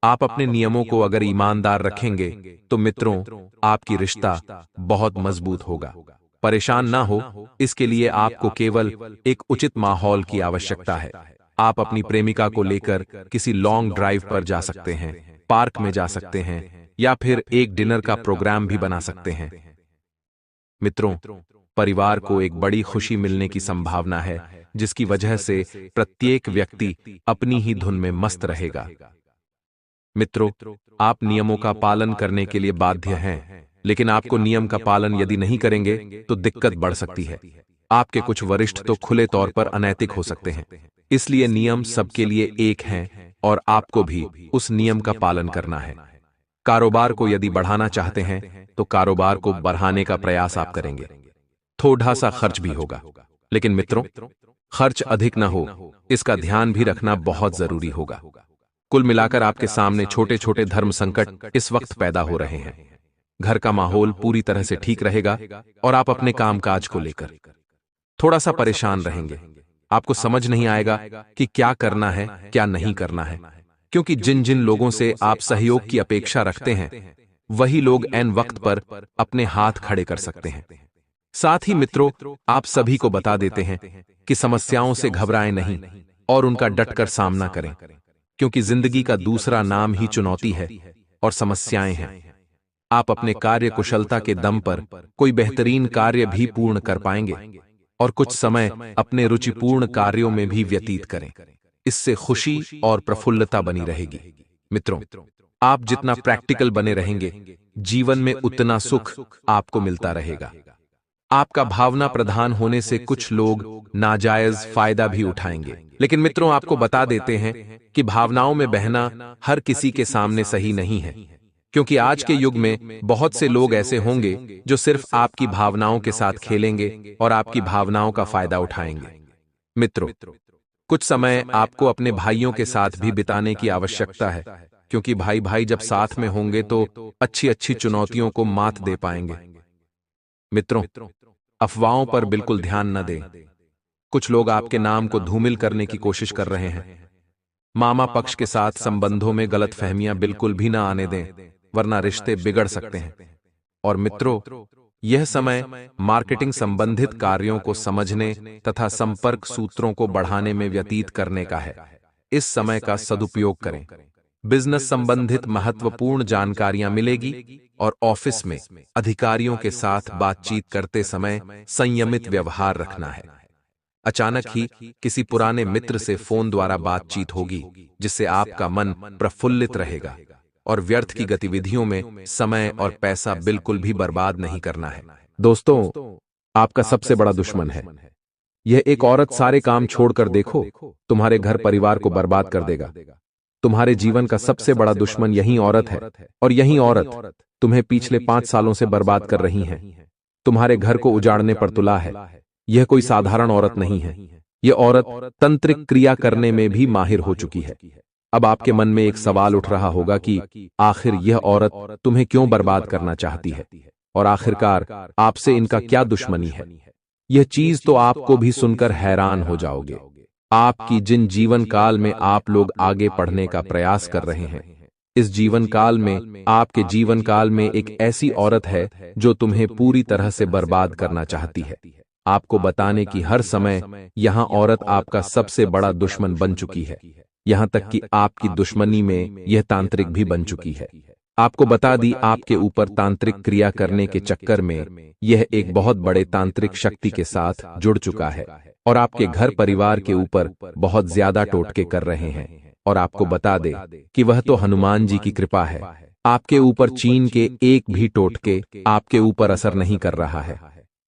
आप अपने नियमों को अगर ईमानदार रखेंगे तो मित्रों, आपकी रिश्ता बहुत मजबूत होगा। परेशान ना हो, इसके लिए आपको केवल एक उचित माहौल की आवश्यकता है। आप अपनी प्रेमिका को लेकर किसी लॉन्ग ड्राइव पर जा सकते हैं, पार्क में जा सकते हैं या फिर एक डिनर का प्रोग्राम भी बना सकते हैं। मित्रों, परिवार को एक बड़ी खुशी मिलने की संभावना है, जिसकी वजह से प्रत्येक व्यक्ति अपनी ही धुन में मस्त रहेगा। मित्रों, आप नियमों का पालन करने के लिए बाध्य हैं, लेकिन आपको नियम का पालन यदि नहीं करेंगे तो दिक्कत बढ़ सकती है। आपके कुछ वरिष्ठ तो खुले तौर पर अनैतिक हो सकते हैं, इसलिए नियम सबके लिए एक हैं और आपको भी उस नियम का पालन करना है। कारोबार को यदि बढ़ाना चाहते हैं तो कारोबार को बढ़ाने का प्रयास आप करेंगे। थोड़ा सा खर्च भी होगा, लेकिन मित्रों, खर्च अधिक न हो इसका ध्यान भी रखना बहुत जरूरी होगा। कुल मिलाकर आपके सामने छोटे छोटे धर्म संकट इस वक्त पैदा हो रहे हैं। घर का माहौल पूरी तरह से ठीक रहेगा और आप अपने कामकाज को लेकर थोड़ा सा परेशान रहेंगे। आपको समझ नहीं आएगा कि क्या करना है क्या नहीं करना है, क्योंकि जिन जिन लोगों से आप सहयोग की अपेक्षा रखते हैं वही लोग ऐन वक्त पर अपने हाथ खड़े कर सकते हैं। साथ ही मित्रों, आप सभी को बता देते हैं कि समस्याओं से घबराएं नहीं और उनका डटकर सामना करें, क्योंकि जिंदगी का दूसरा नाम ही चुनौती है और समस्याएं हैं। आप अपने कार्य कुशलता के दम पर कोई बेहतरीन कार्य भी पूर्ण कर पाएंगे और कुछ समय अपने रुचिपूर्ण कार्यों में भी व्यतीत करें। इससे खुशी और प्रफुल्लता बनी रहेगी। मित्रों, आप जितना प्रैक्टिकल बने रहेंगे, जीवन में उतना सुख आपको मिलता रहेगा। आपका भावना प्रधान होने से कुछ लोग नाजायज फायदा भी उठाएंगे, लेकिन मित्रों, आपको बता देते हैं कि भावनाओं में बहना हर किसी के सामने सही नहीं है, क्योंकि आज के युग में बहुत से लोग ऐसे होंगे जो सिर्फ आपकी भावनाओं के साथ खेलेंगे और आपकी भावनाओं का फायदा उठाएंगे। मित्रों, कुछ समय आपको अपने भाइयों के साथ भी बिताने की आवश्यकता है, क्योंकि भाई भाई जब साथ में होंगे तो अच्छी अच्छी चुनौतियों को मात दे पाएंगे। मित्रों, अफवाहों पर बिल्कुल ध्यान न दें। कुछ लोग आपके नाम को धूमिल करने की कोशिश कर रहे हैं। मामा पक्ष के साथ संबंधों में गलतफहमियां बिल्कुल भी ना आने दें, वरना रिश्ते बिगड़ सकते हैं। और मित्रों, यह समय मार्केटिंग संबंधित कार्यों को समझने तथा संपर्क सूत्रों को बढ़ाने में व्यतीत करने का है। इस समय का सदुपयोग करें। बिजनेस संबंधित महत्वपूर्ण जानकारियां मिलेगी और ऑफिस में अधिकारियों के साथ बातचीत करते समय संयमित व्यवहार रखना है। अचानक ही किसी पुराने मित्र से फोन द्वारा बातचीत होगी, जिससे आपका मन प्रफुल्लित रहेगा और व्यर्थ की गतिविधियों में समय और पैसा बिल्कुल भी बर्बाद नहीं करना है। दोस्तों, आपका सबसे बड़ा दुश्मन है यह एक औरत। सारे काम छोड़कर देखो, तुम्हारे घर परिवार को बर्बाद कर देगा। तुम्हारे जीवन का सबसे बड़ा दुश्मन यही औरत है, और यही औरत तुम्हें पिछले 5 सालों से बर्बाद कर रही है। तुम्हारे घर को उजाड़ने पर तुला है। यह कोई साधारण औरत नहीं है। यह औरत तंत्रिक क्रिया करने में भी माहिर हो चुकी है। अब आपके मन में एक सवाल उठ रहा होगा कि आखिर यह औरत तुम्हें क्यों बर्बाद करना चाहती है, और आखिरकार आपसे इनका क्या दुश्मनी है। यह चीज तो आपको भी सुनकर हैरान हो जाओगे। आपकी जिन जीवन काल में आप लोग आगे बढ़ने का प्रयास कर रहे हैं, इस जीवन काल में आपके जीवन काल में एक ऐसी औरत है जो तुम्हें पूरी तरह से बर्बाद करना चाहती है। आपको बताने की हर समय यहां औरत आपका सबसे बड़ा दुश्मन बन चुकी है। यहां तक कि आपकी दुश्मनी में यह तांत्रिक भी बन चुकी है। आपको बता दी, आपके ऊपर तांत्रिक क्रिया करने के चक्कर में यह एक बहुत बड़े तांत्रिक शक्ति के साथ जुड़ चुका है और आपके घर परिवार के ऊपर बहुत ज्यादा टोटके कर रहे हैं। और आपको बता दे कि वह तो हनुमान जी की कृपा है। आपके ऊपर चीन के एक भी टोटके आपके ऊपर असर नहीं कर रहा है।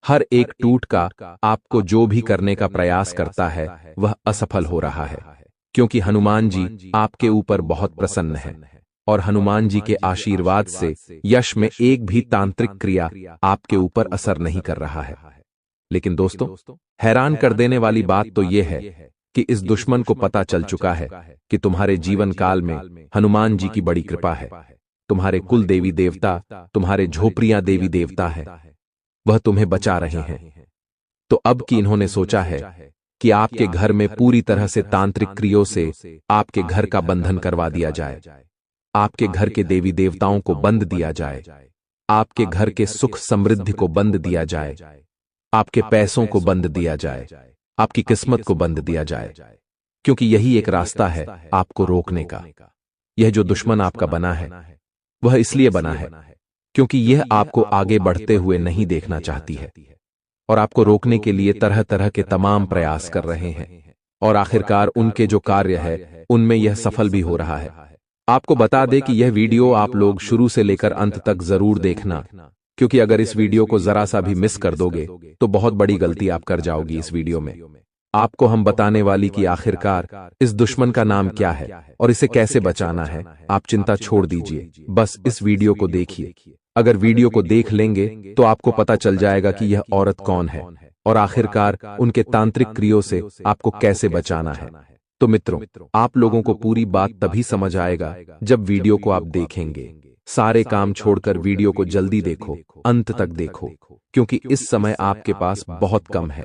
हर एक टूटका आपको जो भी करने का प्रयास करता है वह असफल हो रहा है, क्योंकि हनुमान जी आपके ऊपर बहुत प्रसन्न है और हनुमान जी के आशीर्वाद से यश में एक भी तांत्रिक क्रिया आपके ऊपर असर नहीं कर रहा है। लेकिन दोस्तों, हैरान कर देने वाली बात तो यह है कि इस दुश्मन को पता चल चुका है कि तुम्हारे जीवन काल में हनुमान जी की बड़ी कृपा है। तुम्हारे कुल देवी देवता, तुम्हारे झोपड़ियां देवी देवता है, वह तुम्हें बचा रहे हैं। तो अब कि इन्होंने सोचा है कि आपके घर में पूरी तरह से तांत्रिक क्रियों से आपके घर का बंधन करवा दिया जाए, आपके घर के देवी देवताओं को बंद दिया जाए, आपके घर के सुख समृद्धि को बंद दिया जाए, आपके पैसों को बंद दिया जाए, आपकी किस्मत को बंद दिया जाए, क्योंकि यही एक रास्ता है आपको रोकने का। यह जो दुश्मन आपका बना है वह इसलिए बना है क्योंकि यह आपको आगे बढ़ते हुए नहीं देखना चाहती है और आपको रोकने के लिए तरह तरह के तमाम प्रयास कर रहे हैं, और आखिरकार उनके जो कार्य है उनमें यह सफल भी हो रहा है। आपको बता दे कि यह वीडियो आप लोग शुरू से लेकर अंत तक जरूर देखना, क्योंकि अगर इस वीडियो को जरा सा भी मिस कर दोगे तो बहुत बड़ी गलती आप कर जाओगी इस वीडियो में। आपको हम बताने वाली कि आखिरकार इस दुश्मन का नाम क्या है और इसे कैसे बचाना है। आप चिंता छोड़ दीजिए, बस इस वीडियो को देखिए। अगर वीडियो को देख लेंगे तो आपको पता चल जाएगा कि यह औरत कौन है और आखिरकार उनके तांत्रिक क्रियों से आपको कैसे बचाना है। तो मित्रों, आप लोगों को पूरी बात तभी समझ आएगा जब वीडियो को आप देखेंगे। सारे काम छोड़कर वीडियो को जल्दी देखो, अंत तक देखो, क्योंकि इस समय आपके पास बहुत कम है।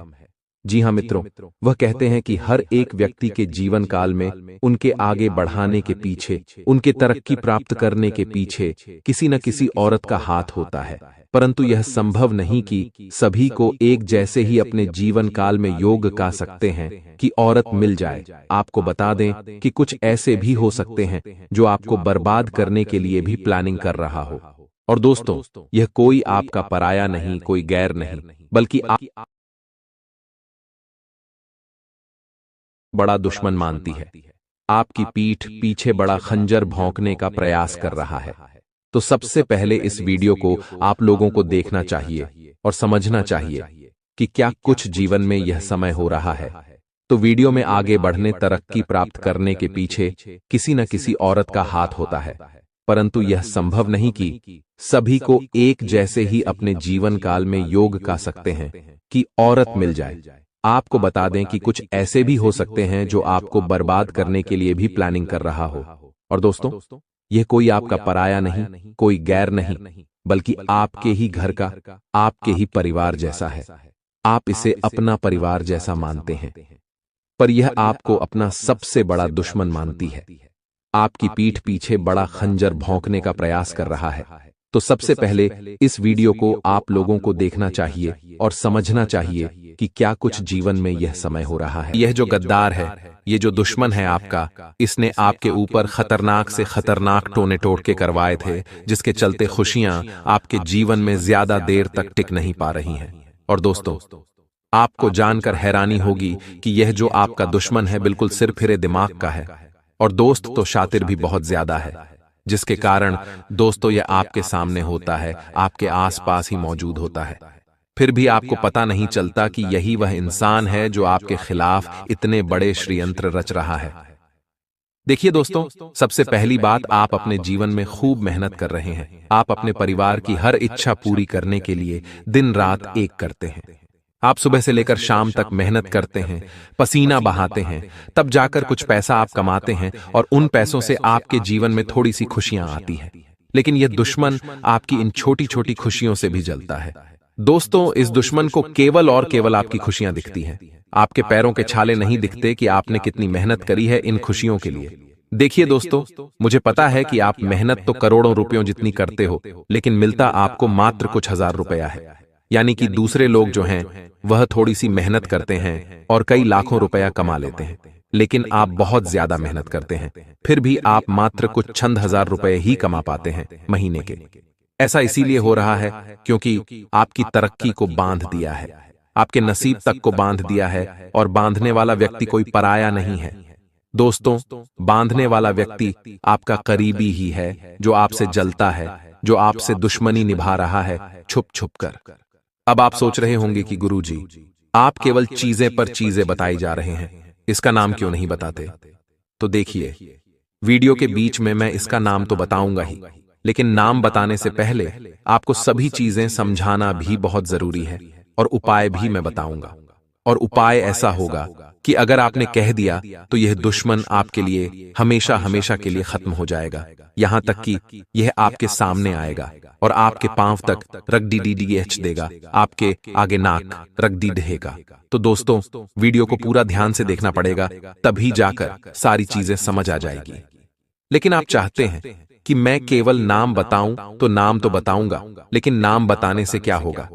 जी हाँ मित्रों, वह कहते हैं कि हर एक व्यक्ति के जीवन काल में उनके आगे बढ़ाने के पीछे, उनके तरक्की प्राप्त करने के पीछे किसी न किसी औरत का हाथ होता है। परंतु यह संभव नहीं कि सभी को एक जैसे ही अपने जीवन काल में योग का सकते हैं कि औरत मिल जाए। आपको बता दें कि कुछ ऐसे भी हो सकते हैं जो आपको बर्बाद करने के लिए भी प्लानिंग कर रहा हो। और दोस्तों, यह कोई आपका पराया नहीं, कोई गैर नहीं, बल्कि आप बड़ा दुश्मन मानती है। आपकी पीठ पीछे बड़ा खंजर भौंकने का प्रयास कर रहा है। तो सबसे पहले इस वीडियो को आप लोगों को देखना चाहिए और समझना चाहिए कि क्या कुछ जीवन में यह समय हो रहा है। तो वीडियो में आगे बढ़ने, तरक्की प्राप्त करने के पीछे किसी न किसी औरत का हाथ होता है। परंतु यह संभव नहीं कि सभी को एक जैसे ही अपने जीवन काल में योग का सकते हैं कि औरत मिल जाए। आपको बता दें कि कुछ ऐसे भी हो सकते हैं जो आपको बर्बाद करने के लिए भी प्लानिंग कर रहा हो। और दोस्तों, यह कोई आपका पराया नहीं, कोई गैर नहीं, बल्कि आपके ही घर का, आपके ही परिवार जैसा है। आप इसे अपना परिवार जैसा मानते हैं, पर यह आपको अपना सबसे बड़ा दुश्मन मानती है। आपकी पीठ पीछे बड़ा खंजर भौंकने का प्रयास कर रहा है। तो सबसे पहले इस वीडियो को आप लोगों को देखना चाहिए और समझना चाहिए कि क्या कुछ जीवन में यह समय हो रहा है। यह जो गद्दार है, ये जो दुश्मन है आपका, इसने आपके ऊपर खतरनाक से खतरनाक टोने टोटके करवाए थे, जिसके चलते खुशियां आपके जीवन में ज्यादा देर तक टिक नहीं पा रही हैं। और दोस्तों, आपको जानकर हैरानी होगी कि यह जो आपका दुश्मन है बिल्कुल सिर फिरे दिमाग का है, और दोस्त तो शातिर भी बहुत ज्यादा है, जिसके कारण दोस्तों यह आपके सामने होता है, आपके आसपास ही मौजूद होता है। फिर भी आपको पता नहीं चलता कि यही वह इंसान है जो आपके खिलाफ इतने बड़े षड्यंत्र रच रहा है। देखिए दोस्तों, सबसे पहली बात, आप अपने जीवन में खूब मेहनत कर रहे हैं। आप अपने परिवार की हर इच्छा पूरी करने के लिए दिन रात एक करते हैं। आप सुबह से लेकर शाम तक मेहनत करते हैं, पसीना बहाते हैं, तब जाकर कुछ पैसा आप कमाते हैं और उन पैसों से आपके जीवन में थोड़ी सी खुशियां आती हैं। लेकिन यह दुश्मन आपकी इन छोटी छोटी खुशियों से भी जलता है। दोस्तों, इस दुश्मन को केवल और केवल आपकी खुशियां दिखती हैं। आपके पैरों के छाले नहीं दिखते कि आपने कितनी मेहनत करी है इन खुशियों के लिए। देखिए दोस्तों, मुझे पता है कि आप मेहनत तो करोड़ों रुपयों जितनी करते हो, लेकिन मिलता आपको मात्र कुछ हजार रुपया है। यानी कि दूसरे लोग जो हैं वह थोड़ी सी मेहनत करते हैं और कई लाखों रुपया कमा लेते हैं, लेकिन आप बहुत ज्यादा मेहनत करते हैं, फिर भी आप मात्र कुछ चंद हजार रुपए ही कमा पाते हैं महीने के। ऐसा इसीलिए हो रहा है क्योंकि आपकी तरक्की को बांध दिया है, आपके नसीब तक को बांध दिया है, और बांधने वाला व्यक्ति कोई पराया नहीं है। दोस्तों, बांधने वाला व्यक्ति आपका करीबी ही है, जो आपसे जलता है, जो आपसे दुश्मनी निभा रहा है छुप छुप कर। अब आप सोच रहे होंगे कि गुरुजी, आप केवल चीजें पर चीजें बताई जा रहे हैं, इसका नाम क्यों नहीं बताते? तो देखिए, वीडियो के बीच में मैं इसका नाम तो बताऊंगा ही, लेकिन नाम बताने से पहले आपको सभी चीजें समझाना भी बहुत जरूरी है, और उपाय भी मैं बताऊंगा। और उपाय ऐसा होगा कि अगर आपने कह दिया तो यह दुश्मन आपके लिए हमेशा हमेशा के लिए खत्म हो जाएगा, यहां तक कि यह आपके सामने आएगा और आपके पांव तक रगडीडीडीएच देगा, आपके आगे नाक रगडी ढहेगा। तो दोस्तों, वीडियो को पूरा ध्यान से देखना पड़ेगा, तभी जाकर सारी चीजें समझ आ जाएगी। लेकिन आप चाहते हैं कि मैं केवल नाम बताऊं, तो नाम तो बताऊंगा, लेकिन नाम बताने से क्या होगा?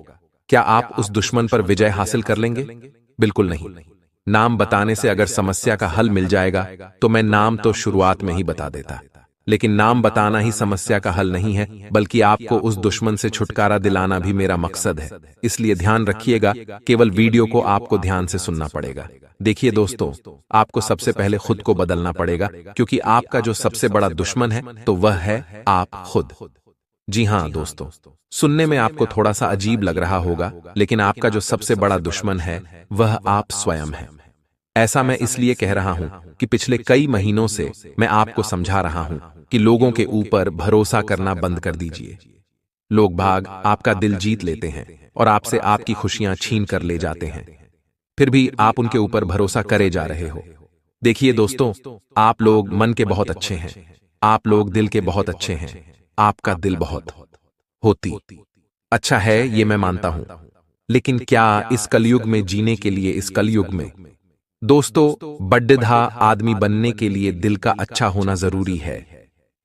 क्या आप उस दुश्मन पर विजय हासिल कर लेंगे? बिल्कुल नहीं। नाम बताने से अगर समस्या का हल मिल जाएगा तो मैं नाम तो शुरुआत में ही बता देता, लेकिन नाम बताना ही समस्या का हल नहीं है, बल्कि आपको उस दुश्मन से छुटकारा दिलाना भी मेरा मकसद है। इसलिए ध्यान रखिएगा, केवल वीडियो को आपको ध्यान से सुनना पड़ेगा। देखिए दोस्तों, आपको सबसे पहले खुद को बदलना पड़ेगा, क्योंकि आपका जो सबसे बड़ा दुश्मन है तो वह है आप खुद। जी हाँ दोस्तों, सुनने में आपको थोड़ा सा अजीब लग रहा होगा, लेकिन आपका जो सबसे बड़ा दुश्मन है वह आप स्वयं है। ऐसा मैं इसलिए कह रहा हूं कि पिछले कई महीनों से मैं आपको समझा रहा हूं कि लोगों के ऊपर भरोसा करना बंद कर दीजिए। लोग भाग आपका दिल जीत लेते हैं और आपसे आपकी खुशियां छीन कर ले जाते हैं, फिर भी आप उनके ऊपर भरोसा करे जा रहे हो। देखिए दोस्तों, आप लोग मन के बहुत अच्छे हैं, आप लोग दिल के बहुत अच्छे हैं, आपका दिल बहुत होती अच्छा है, ये मैं मानता हूं। लेकिन क्या इस कलयुग में जीने के लिए, इस कलयुग में दोस्तों बड्ढा आदमी बनने के लिए दिल का अच्छा होना जरूरी है?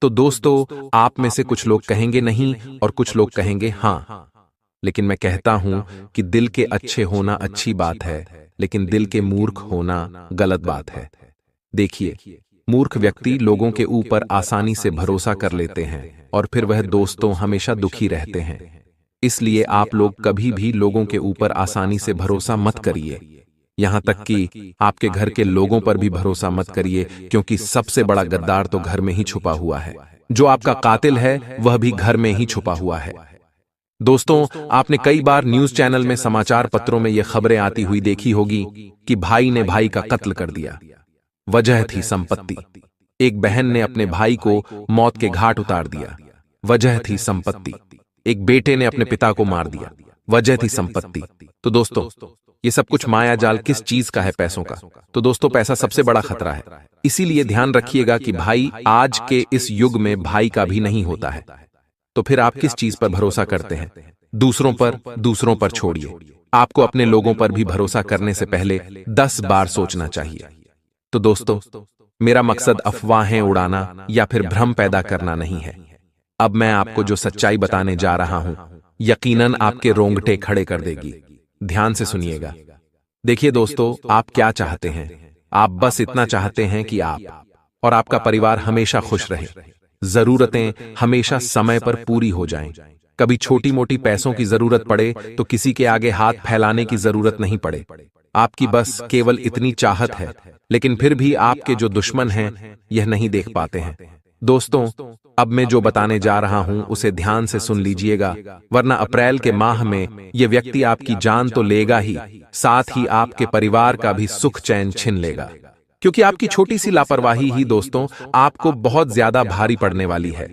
तो दोस्तों, आप में से कुछ लोग कहेंगे नहीं और कुछ लोग कहेंगे हां, लेकिन मैं कहता हूं कि दिल के अच्छे होना अच्छी बात है, लेकिन दिल के मूर्ख होना गलत बात है। देखिए, मूर्ख व्यक्ति लोगों के ऊपर आसानी से भरोसा कर लेते हैं और फिर वह दोस्तों हमेशा दुखी रहते हैं। इसलिए आप लोग कभी भी लोगों के ऊपर आसानी से भरोसा मत करिए, यहां तक कि आपके घर के लोगों पर भी भरोसा मत करिए, क्योंकि सबसे बड़ा गद्दार तो घर में ही छुपा हुआ है। जो आपका कातिल है वह भी घर में ही छुपा हुआ है। दोस्तों, आपने कई बार न्यूज चैनल में, समाचार पत्रों में यह खबरें आती हुई देखी होगी कि भाई ने भाई का कत्ल कर दिया, वजह थी संपत्ति। एक बहन ने अपने भाई को मौत के घाट उतार दिया, वजह थी संपत्ति। एक बेटे ने अपने पिता को मार दिया, वजह थी संपत्ति। तो दोस्तों, ये सब कुछ माया जाल किस चीज का है? पैसों का। तो दोस्तों, पैसा सबसे बड़ा खतरा है। इसीलिए ध्यान रखिएगा कि भाई आज के इस युग में भाई का भी नहीं होता है। तो फिर आप किस चीज पर भरोसा करते हैं? दूसरों पर। दूसरों पर छोड़िए, आपको अपने लोगों पर भी भरोसा करने से पहले 10 बार सोचना चाहिए। तो दोस्तों, मेरा मकसद अफवाहें उड़ाना या फिर भ्रम पैदा करना नहीं है। अब मैं आपको जो सच्चाई बताने जा रहा हूं, यकीनन आपके रोंगटे खड़े कर देगी। ध्यान से सुनिएगा। देखिए दोस्तों, आप क्या चाहते हैं? आप बस इतना चाहते हैं कि आप और आपका परिवार हमेशा खुश रहे, जरूरतें हमेशा समय पर पूरी हो जाएं। कभी छोटी मोटी पैसों की जरूरत पड़े तो किसी के आगे हाथ फैलाने की जरूरत नहीं पड़े। आपकी बस केवल इतनी चाहत है, लेकिन फिर भी आपके जो दुश्मन हैं यह नहीं देख पाते हैं। दोस्तों, अब मैं जो बताने जा रहा हूं उसे ध्यान से सुन लीजिएगा, वरना अप्रैल के माह में यह व्यक्ति आपकी जान तो लेगा ही, साथ ही आपके परिवार का भी सुख चैन छीन लेगा। क्योंकि आपकी छोटी सी लापरवाही ही दोस्तों आपको बहुत ज्यादा भारी पड़ने वाली है।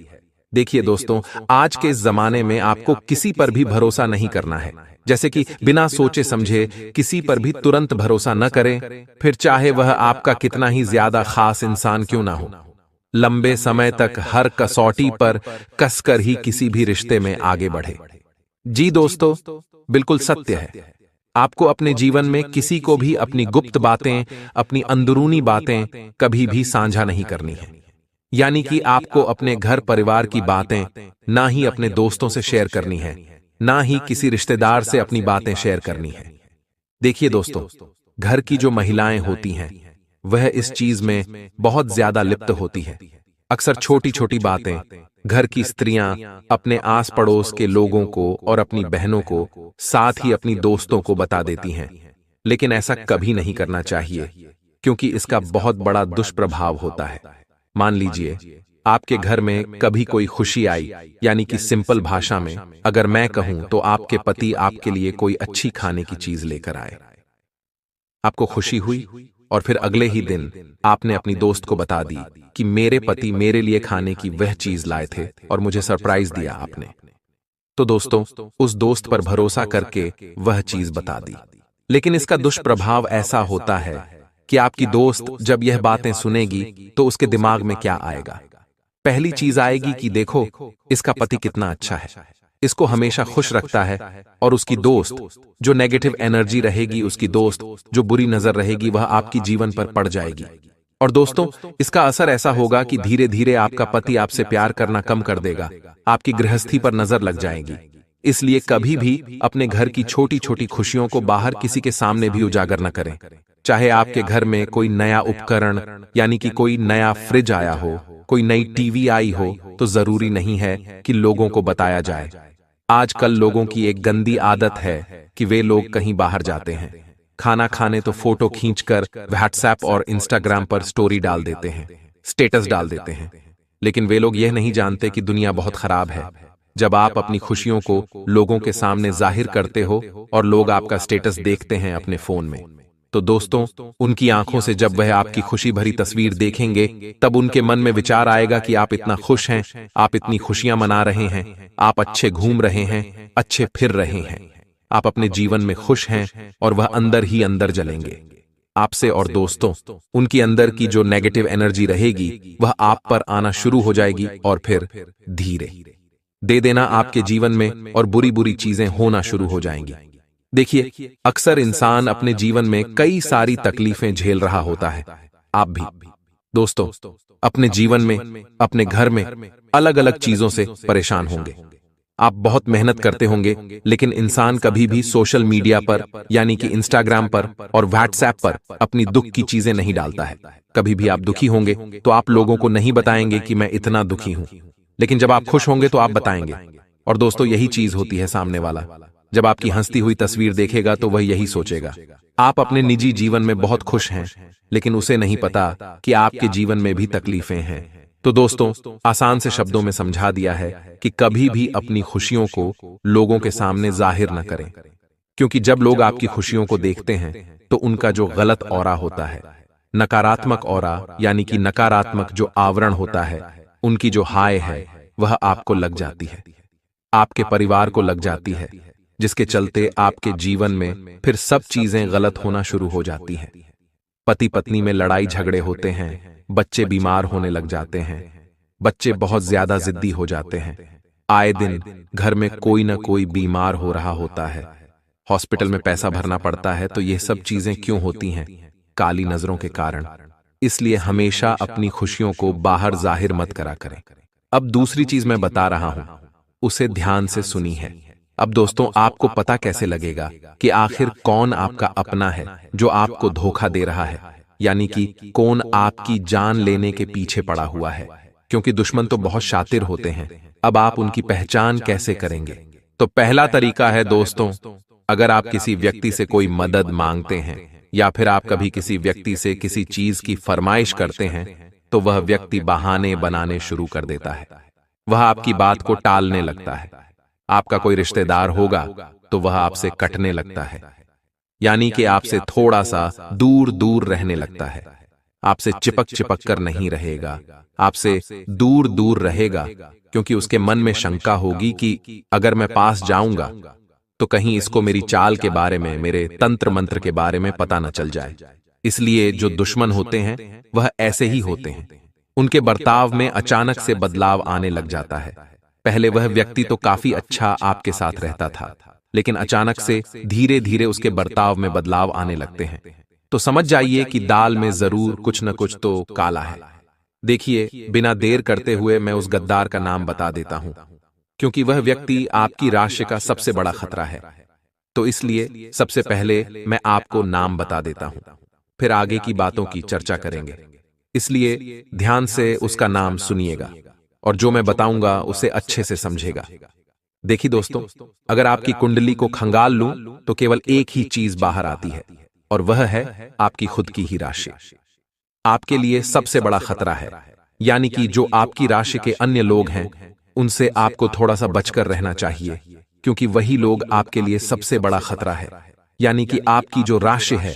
देखिए दोस्तों, आज के इस जमाने में आपको किसी पर भी भरोसा नहीं करना है। जैसे कि बिना सोचे समझे किसी पर भी तुरंत भरोसा न करें, फिर चाहे वह आपका कितना ही ज्यादा खास इंसान क्यों ना हो। लंबे समय तक हर कसौटी पर कसकर ही किसी भी रिश्ते में आगे बढ़े। जी दोस्तों, बिल्कुल सत्य है। आपको अपने जीवन में किसी को भी अपनी गुप्त बातें, अपनी अंदरूनी बातें कभी भी साझा नहीं करनी है। यानी कि आपको अपने घर परिवार की बातें ना ही अपने दोस्तों से शेयर करनी है, ना ही किसी रिश्तेदार से अपनी बातें शेयर करनी है। देखिए दोस्तों, घर की जो महिलाएं होती हैं वह इस चीज में बहुत ज्यादा लिप्त होती है। अक्सर छोटी छोटी बातें घर की स्त्रियां अपने आस पड़ोस के लोगों को और अपनी बहनों को, साथ ही अपनी दोस्तों को बता देती हैं। लेकिन ऐसा कभी नहीं करना चाहिए, क्योंकि इसका बहुत बड़ा दुष्प्रभाव होता है। मान लीजिए आपके घर में कभी कोई खुशी आई, यानी कि सिंपल भाषा में अगर मैं कहूं तो आपके पति आपके लिए कोई अच्छी खाने की चीज लेकर आए, आपको खुशी हुई और फिर अगले ही दिन आपने अपनी दोस्त को बता दी कि मेरे पति मेरे लिए खाने की वह चीज लाए थे और मुझे सरप्राइज दिया आपने। तो दोस्तों, उस दोस्त पर भरोसा करके वह चीज बता दी, लेकिन इसका दुष्प्रभाव ऐसा होता है कि आपकी दोस्त जब यह बातें सुनेगी तो उसके दिमाग में क्या आएगा? पहली चीज आएगी कि देखो इसका पति कितना अच्छा है, इसको हमेशा खुश रखता है। और उसकी दोस्त जो नेगेटिव एनर्जी रहेगी, उसकी दोस्त जो बुरी नजर रहेगी, वह आपकी जीवन पर पड़ जाएगी। और दोस्तों, इसका असर ऐसा होगा कि धीरे धीरे आपका पति आपसे प्यार करना कम कर देगा, आपकी गृहस्थी पर नजर लग जाएगी। इसलिए कभी भी अपने घर की छोटी छोटी खुशियों को बाहर किसी के सामने भी उजागर न करें। चाहे आपके घर में कोई नया उपकरण, यानी कि कोई नया फ्रिज आया हो, कोई नई टीवी आई हो, तो जरूरी नहीं है कि लोगों को बताया जाए। आजकल लोगों की एक गंदी आदत है कि वे लोग कहीं बाहर जाते हैं, खाना खाने तो फोटो खींचकर व्हाट्सएप और इंस्टाग्राम पर स्टोरी डाल देते हैं, स्टेटस डाल देते हैं। लेकिन वे लोग यह नहीं जानते कि दुनिया बहुत खराब है। जब आप अपनी खुशियों को लोगों के सामने जाहिर करते हो और लोग आपका स्टेटस देखते हैं अपने फोन में, तो दोस्तों, उनकी आंखों से जब वह आपकी खुशी भरी तस्वीर देखेंगे, तब उनके मन में विचार आएगा कि आप इतना खुश हैं, आप इतनी खुशियां मना रहे हैं, आप अच्छे घूम रहे हैं, अच्छे फिर रहे हैं, आप अपने जीवन में खुश हैं, और वह अंदर ही अंदर जलेंगे आपसे। और दोस्तों, उनकी अंदर की जो नेगेटिव एनर्जी रहेगी वह आप पर आना शुरू हो जाएगी, और फिर धीरे दे देना आपके जीवन में, और बुरी बुरी चीजें होना शुरू हो जाएंगी। देखिए, अक्सर इंसान अपने जीवन में कई सारी तकलीफें झेल रहा होता है। आप भी दोस्तों अपने जीवन में, अपने घर में अलग अलग चीजों से परेशान होंगे। आप बहुत मेहनत करते होंगे, लेकिन इंसान कभी भी सोशल मीडिया पर, यानी कि इंस्टाग्राम पर और व्हाट्सएप पर अपनी दुख की चीजें नहीं डालता है। कभी भी आप दुखी होंगे तो आप लोगों को नहीं बताएंगे कि मैं इतना दुखी हूं, लेकिन जब आप खुश होंगे तो आप बताएंगे। और दोस्तों, यही चीज होती है, सामने वाला जब आपकी हंसती हुई तस्वीर देखेगा तो वह यही सोचेगा, आप अपने निजी जीवन में बहुत खुश हैं, लेकिन उसे नहीं पता कि आपके जीवन में भी तकलीफें हैं। तो दोस्तों, आसान से शब्दों में समझा दिया है कि कभी भी अपनी खुशियों को लोगों के सामने जाहिर न करें, क्योंकि जब लोग आपकी खुशियों को देखते हैं तो उनका जो गलत ऑरा होता है, नकारात्मक ऑरा, यानी कि नकारात्मक जो आवरण होता है, उनकी जो हाय है वह आपको लग जाती है, आपके परिवार को लग जाती है, जिसके चलते आपके जीवन में फिर सब चीजें गलत होना शुरू हो जाती हैं। पति पत्नी में लड़ाई झगड़े होते हैं, बच्चे बीमार होने लग जाते हैं, बच्चे बहुत ज्यादा जिद्दी हो जाते हैं, आए दिन घर में कोई ना कोई बीमार हो रहा होता है, हॉस्पिटल में पैसा भरना पड़ता है। तो ये सब चीजें क्यों होती हैं? काली नजरों के कारण। इसलिए हमेशा अपनी खुशियों को बाहर जाहिर मत करा करें। अब दूसरी चीज मैं बता रहा हूं, उसे ध्यान से सुनी है। अब दोस्तों, आपको पता कैसे लगेगा कि आखिर कौन आपका अपना है जो आपको धोखा दे रहा है, यानी कि कौन आपकी जान लेने के पीछे पड़ा हुआ है? क्योंकि दुश्मन तो बहुत शातिर होते हैं। अब आप उनकी पहचान कैसे करेंगे? तो पहला तरीका है दोस्तों, अगर आप किसी व्यक्ति से कोई मदद मांगते हैं, या फिर आप कभी किसी व्यक्ति से किसी चीज की फरमाइश करते हैं, तो वह व्यक्ति बहाने बनाने शुरू कर देता है। वह आपकी बात को टालने लगता है। आपका कोई रिश्तेदार होगा तो वह आपसे कटने लगता है, यानी कि आपसे थोड़ा सा दूर दूर रहने लगता है। आपसे चिपक चिपक कर नहीं रहेगा, आपसे दूर दूर रहेगा, क्योंकि उसके मन में शंका होगी कि अगर मैं पास जाऊंगा तो कहीं इसको मेरी चाल के बारे में, मेरे तंत्र मंत्र के बारे में पता न चल जाए। इसलिए जो दुश्मन होते हैं वह ऐसे ही होते हैं। उनके बर्ताव में अचानक से बदलाव आने लग जाता है। पहले वह व्यक्ति तो काफी अच्छा आपके साथ रहता था, लेकिन अचानक से धीरे धीरे उसके बर्ताव में बदलाव आने लगते हैं। तो समझ जाइए कि दाल में जरूर कुछ न कुछ तो काला है। देखिए, बिना देर करते हुए मैं उस गद्दार का नाम बता देता हूं, क्योंकि वह व्यक्ति आपकी राशि का सबसे बड़ा खतरा है। तो इसलिए सबसे पहले मैं आपको नाम बता देता हूं, फिर आगे की बातों की चर्चा करेंगे। इसलिए ध्यान से उसका नाम सुनिएगा, और जो मैं बताऊंगा उसे अच्छे से समझेगा। देखिए दोस्तों, अगर आपकी कुंडली को खंगाल लूं तो केवल एक ही चीज बाहर आती है, और वह है आपकी खुद की ही राशि। आपके लिए सबसे बड़ा खतरा है, यानी कि जो आपकी राशि के अन्य लोग हैं उनसे आपको थोड़ा सा बचकर रहना चाहिए, क्योंकि वही लोग आपके लिए सबसे बड़ा खतरा है। यानी कि आपकी जो राशि है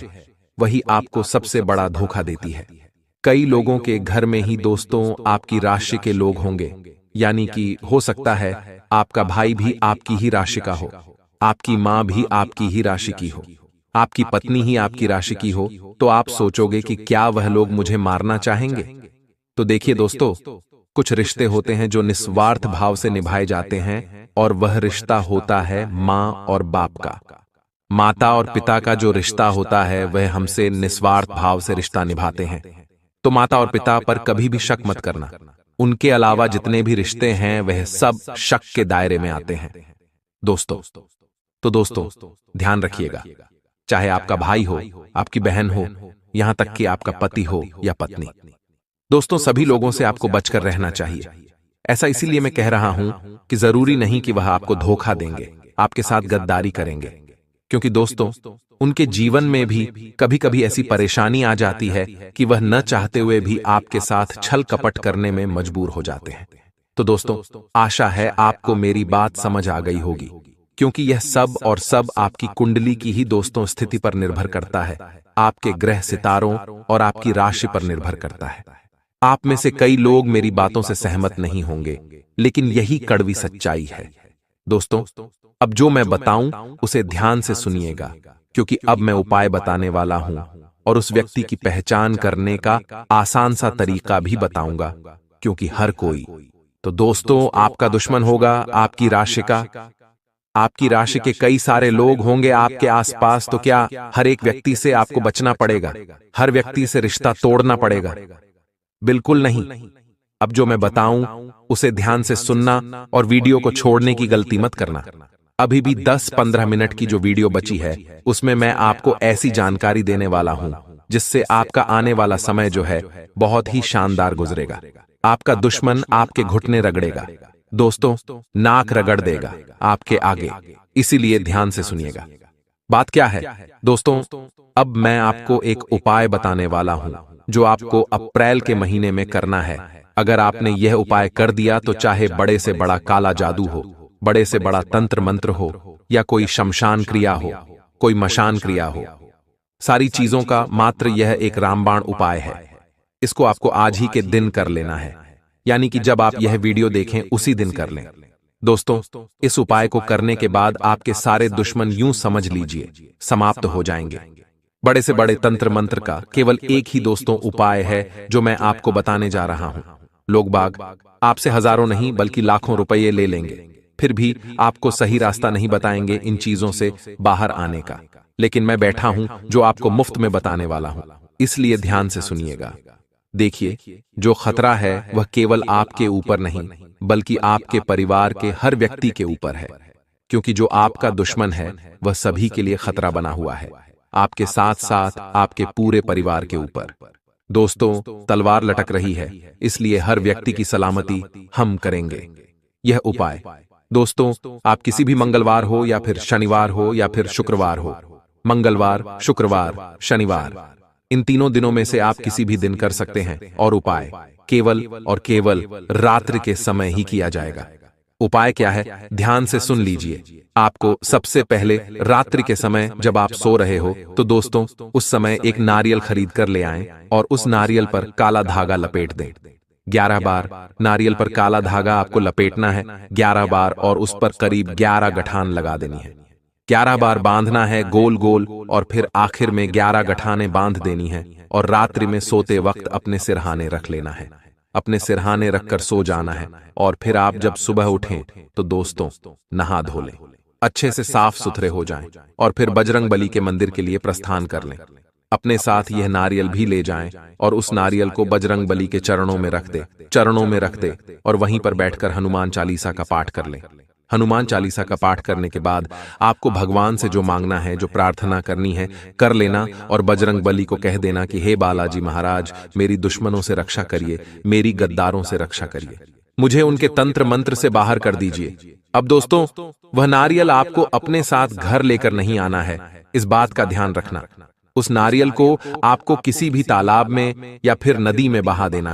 वही आपको सबसे बड़ा धोखा देती है। कई लोगों के घर में ही दोस्तों आपकी राशि के लोग होंगे, यानी कि हो सकता है आपका भाई भी आपकी ही राशि का हो, आपकी मां भी आपकी ही राशि की हो, आपकी पत्नी ही आपकी राशि की हो। तो आप सोचोगे कि क्या वह लोग मुझे मारना चाहेंगे? तो देखिए दोस्तों, कुछ रिश्ते होते हैं जो निस्वार्थ भाव से निभाए जाते हैं, और वह रिश्ता होता है मां और बाप का। माता और पिता का जो रिश्ता होता है वह हमसे निस्वार्थ भाव से रिश्ता निभाते हैं। तो माता और पिता पर कभी भी शक मत करना। उनके अलावा जितने भी रिश्ते हैं वह सब शक के दायरे में आते हैं दोस्तों। तो दोस्तों, ध्यान रखिएगा, चाहे आपका भाई हो, आपकी बहन हो, यहां तक कि आपका पति हो या पत्नी। दोस्तों, सभी लोगों से आपको बचकर रहना चाहिए। ऐसा इसीलिए मैं कह रहा हूं कि जरूरी नहीं कि वह आपको धोखा देंगे, आपके साथ गद्दारी करेंगे, क्योंकि दोस्तों उनके जीवन में भी कभी कभी ऐसी परेशानी आ जाती है कि वह न चाहते हुए भी आपके साथ छल कपट करने में मजबूर हो जाते हैं। तो दोस्तों, आशा है आपको मेरी बात समझ आ गई होगी, क्योंकि यह सब और सब आपकी कुंडली की ही दोस्तों स्थिति पर निर्भर करता है, आपके ग्रह सितारों और आपकी राशि पर निर्भर करता है। आप में से कई लोग मेरी बातों से सहमत नहीं होंगे, लेकिन यही कड़वी सच्चाई है। दोस्तों, अब जो मैं बताऊं उसे ध्यान से सुनिएगा, क्योंकि अब मैं उपाय बताने वाला हूं और उस व्यक्ति की पहचान करने का आसान सा तरीका भी बताऊंगा, क्योंकि हर कोई तो दोस्तों आपका दुश्मन होगा। आपकी राशि का, आपकी राशि के कई सारे लोग होंगे आपके आसपास, तो क्या हर एक व्यक्ति से आपको बचना पड़ेगा? हर व्यक्ति से रिश्ता तोड़ना पड़ेगा? बिल्कुल नहीं। अब जो मैं बताऊं उसे ध्यान से सुनना और वीडियो को छोड़ने की गलती मत करना। अभी भी 10-15 मिनट की जो वीडियो बची है उसमें मैं आपको ऐसी जानकारी देने वाला हूं जिससे आपका आने वाला समय जो है बहुत ही शानदार गुजरेगा। आपका दुश्मन आपके घुटने रगड़ेगा, दोस्तों नाक रगड़ देगा आपके आगे, इसीलिए ध्यान से सुनिएगा। बात क्या है दोस्तों? अब मैं आपको एक उपाय बताने वाला हूं जो आपको अप्रैल के महीने में करना है। अगर आपने यह उपाय कर दिया तो चाहे बड़े से बड़ा काला जादू हो, बड़े से बड़ा तंत्र मंत्र हो, या कोई शमशान क्रिया हो, कोई मशान क्रिया हो, सारी चीजों का मात्र यह एक रामबाण उपाय है। इसको आपको आज ही के दिन कर लेना है, यानी कि जब आप यह वीडियो देखें उसी दिन कर लें। दोस्तों, इस उपाय को करने के बाद आपके सारे दुश्मन यूं समझ लीजिए समाप्त हो जाएंगे। बड़े से बड़े तंत्र मंत्र का केवल एक ही दोस्तों उपाय है जो मैं आपको बताने जा रहा हूं। लोग बाग आपसे हजारों नहीं बल्कि लाखों रुपये ले लेंगे, फिर भी आपको सही रास्ता नहीं बताएंगे इन चीजों से बाहर आने का। लेकिन मैं बैठा हूं जो आपको मुफ्त में बताने वाला हूं, इसलिए ध्यान से सुनिएगा। देखिए, जो खतरा है वह केवल आपके ऊपर नहीं बल्कि आपके परिवार के हर व्यक्ति के ऊपर है, क्योंकि जो आपका दुश्मन है वह सभी के लिए खतरा बना हुआ है, आपके साथ साथ आपके पूरे परिवार के ऊपर। दोस्तों, तलवार लटक रही है, इसलिए हर व्यक्ति की सलामती हम करेंगे। यह उपाय दोस्तों आप किसी भी मंगलवार हो या फिर शनिवार हो या फिर शुक्रवार हो, मंगलवार, शुक्रवार, शनिवार, इन तीनों दिनों में से आप किसी भी दिन कर सकते हैं और उपाय केवल और केवल रात्रि के समय ही किया जाएगा। उपाय क्या है ध्यान से सुन लीजिए। आपको सबसे पहले रात्रि के समय जब आप सो रहे हो तो दोस्तों उस समय एक नारियल खरीद कर ले आएं और उस नारियल पर काला धागा लपेट दें। 11 बार नारियल पर काला धागा आपको लपेटना है, 11 बार, और उस पर करीब 11 गठान लगा देनी है। 11 बार बांधना है गोल गोल, और फिर आखिर में 11 गठानें बांध देनी है और रात्रि में सोते वक्त अपने सिरहाने रख लेना है। अपने सिरहाने रखकर सो जाना है और फिर आप जब सुबह उठें तो दोस्तों नहा धो लें, अच्छे से साफ सुथरे हो जाएं और फिर बजरंग बली के मंदिर के लिए प्रस्थान कर लें। अपने साथ यह नारियल भी ले जाएं और उस नारियल को बजरंग बली के चरणों में रख दे और वहीं पर बैठकर हनुमान चालीसा का पाठ कर लें। हनुमान चालीसा का पाठ करने के बाद आपको भगवान से जो मांगना है, जो प्रार्थना करनी है, कर लेना और बजरंग बली को कह देना कि हे बालाजी महाराज, मेरी दुश्मनों से रक्षा करिए, मेरी गद्दारों से रक्षा करिए, मुझे उनके तंत्र मंत्र से बाहर कर दीजिए। अब दोस्तों वह नारियल आपको अपने साथ घर लेकर नहीं आना है, इस बात का ध्यान रखना। उस नारियल को आपको किसी भी तालाब में या फिर नदी में बहा देना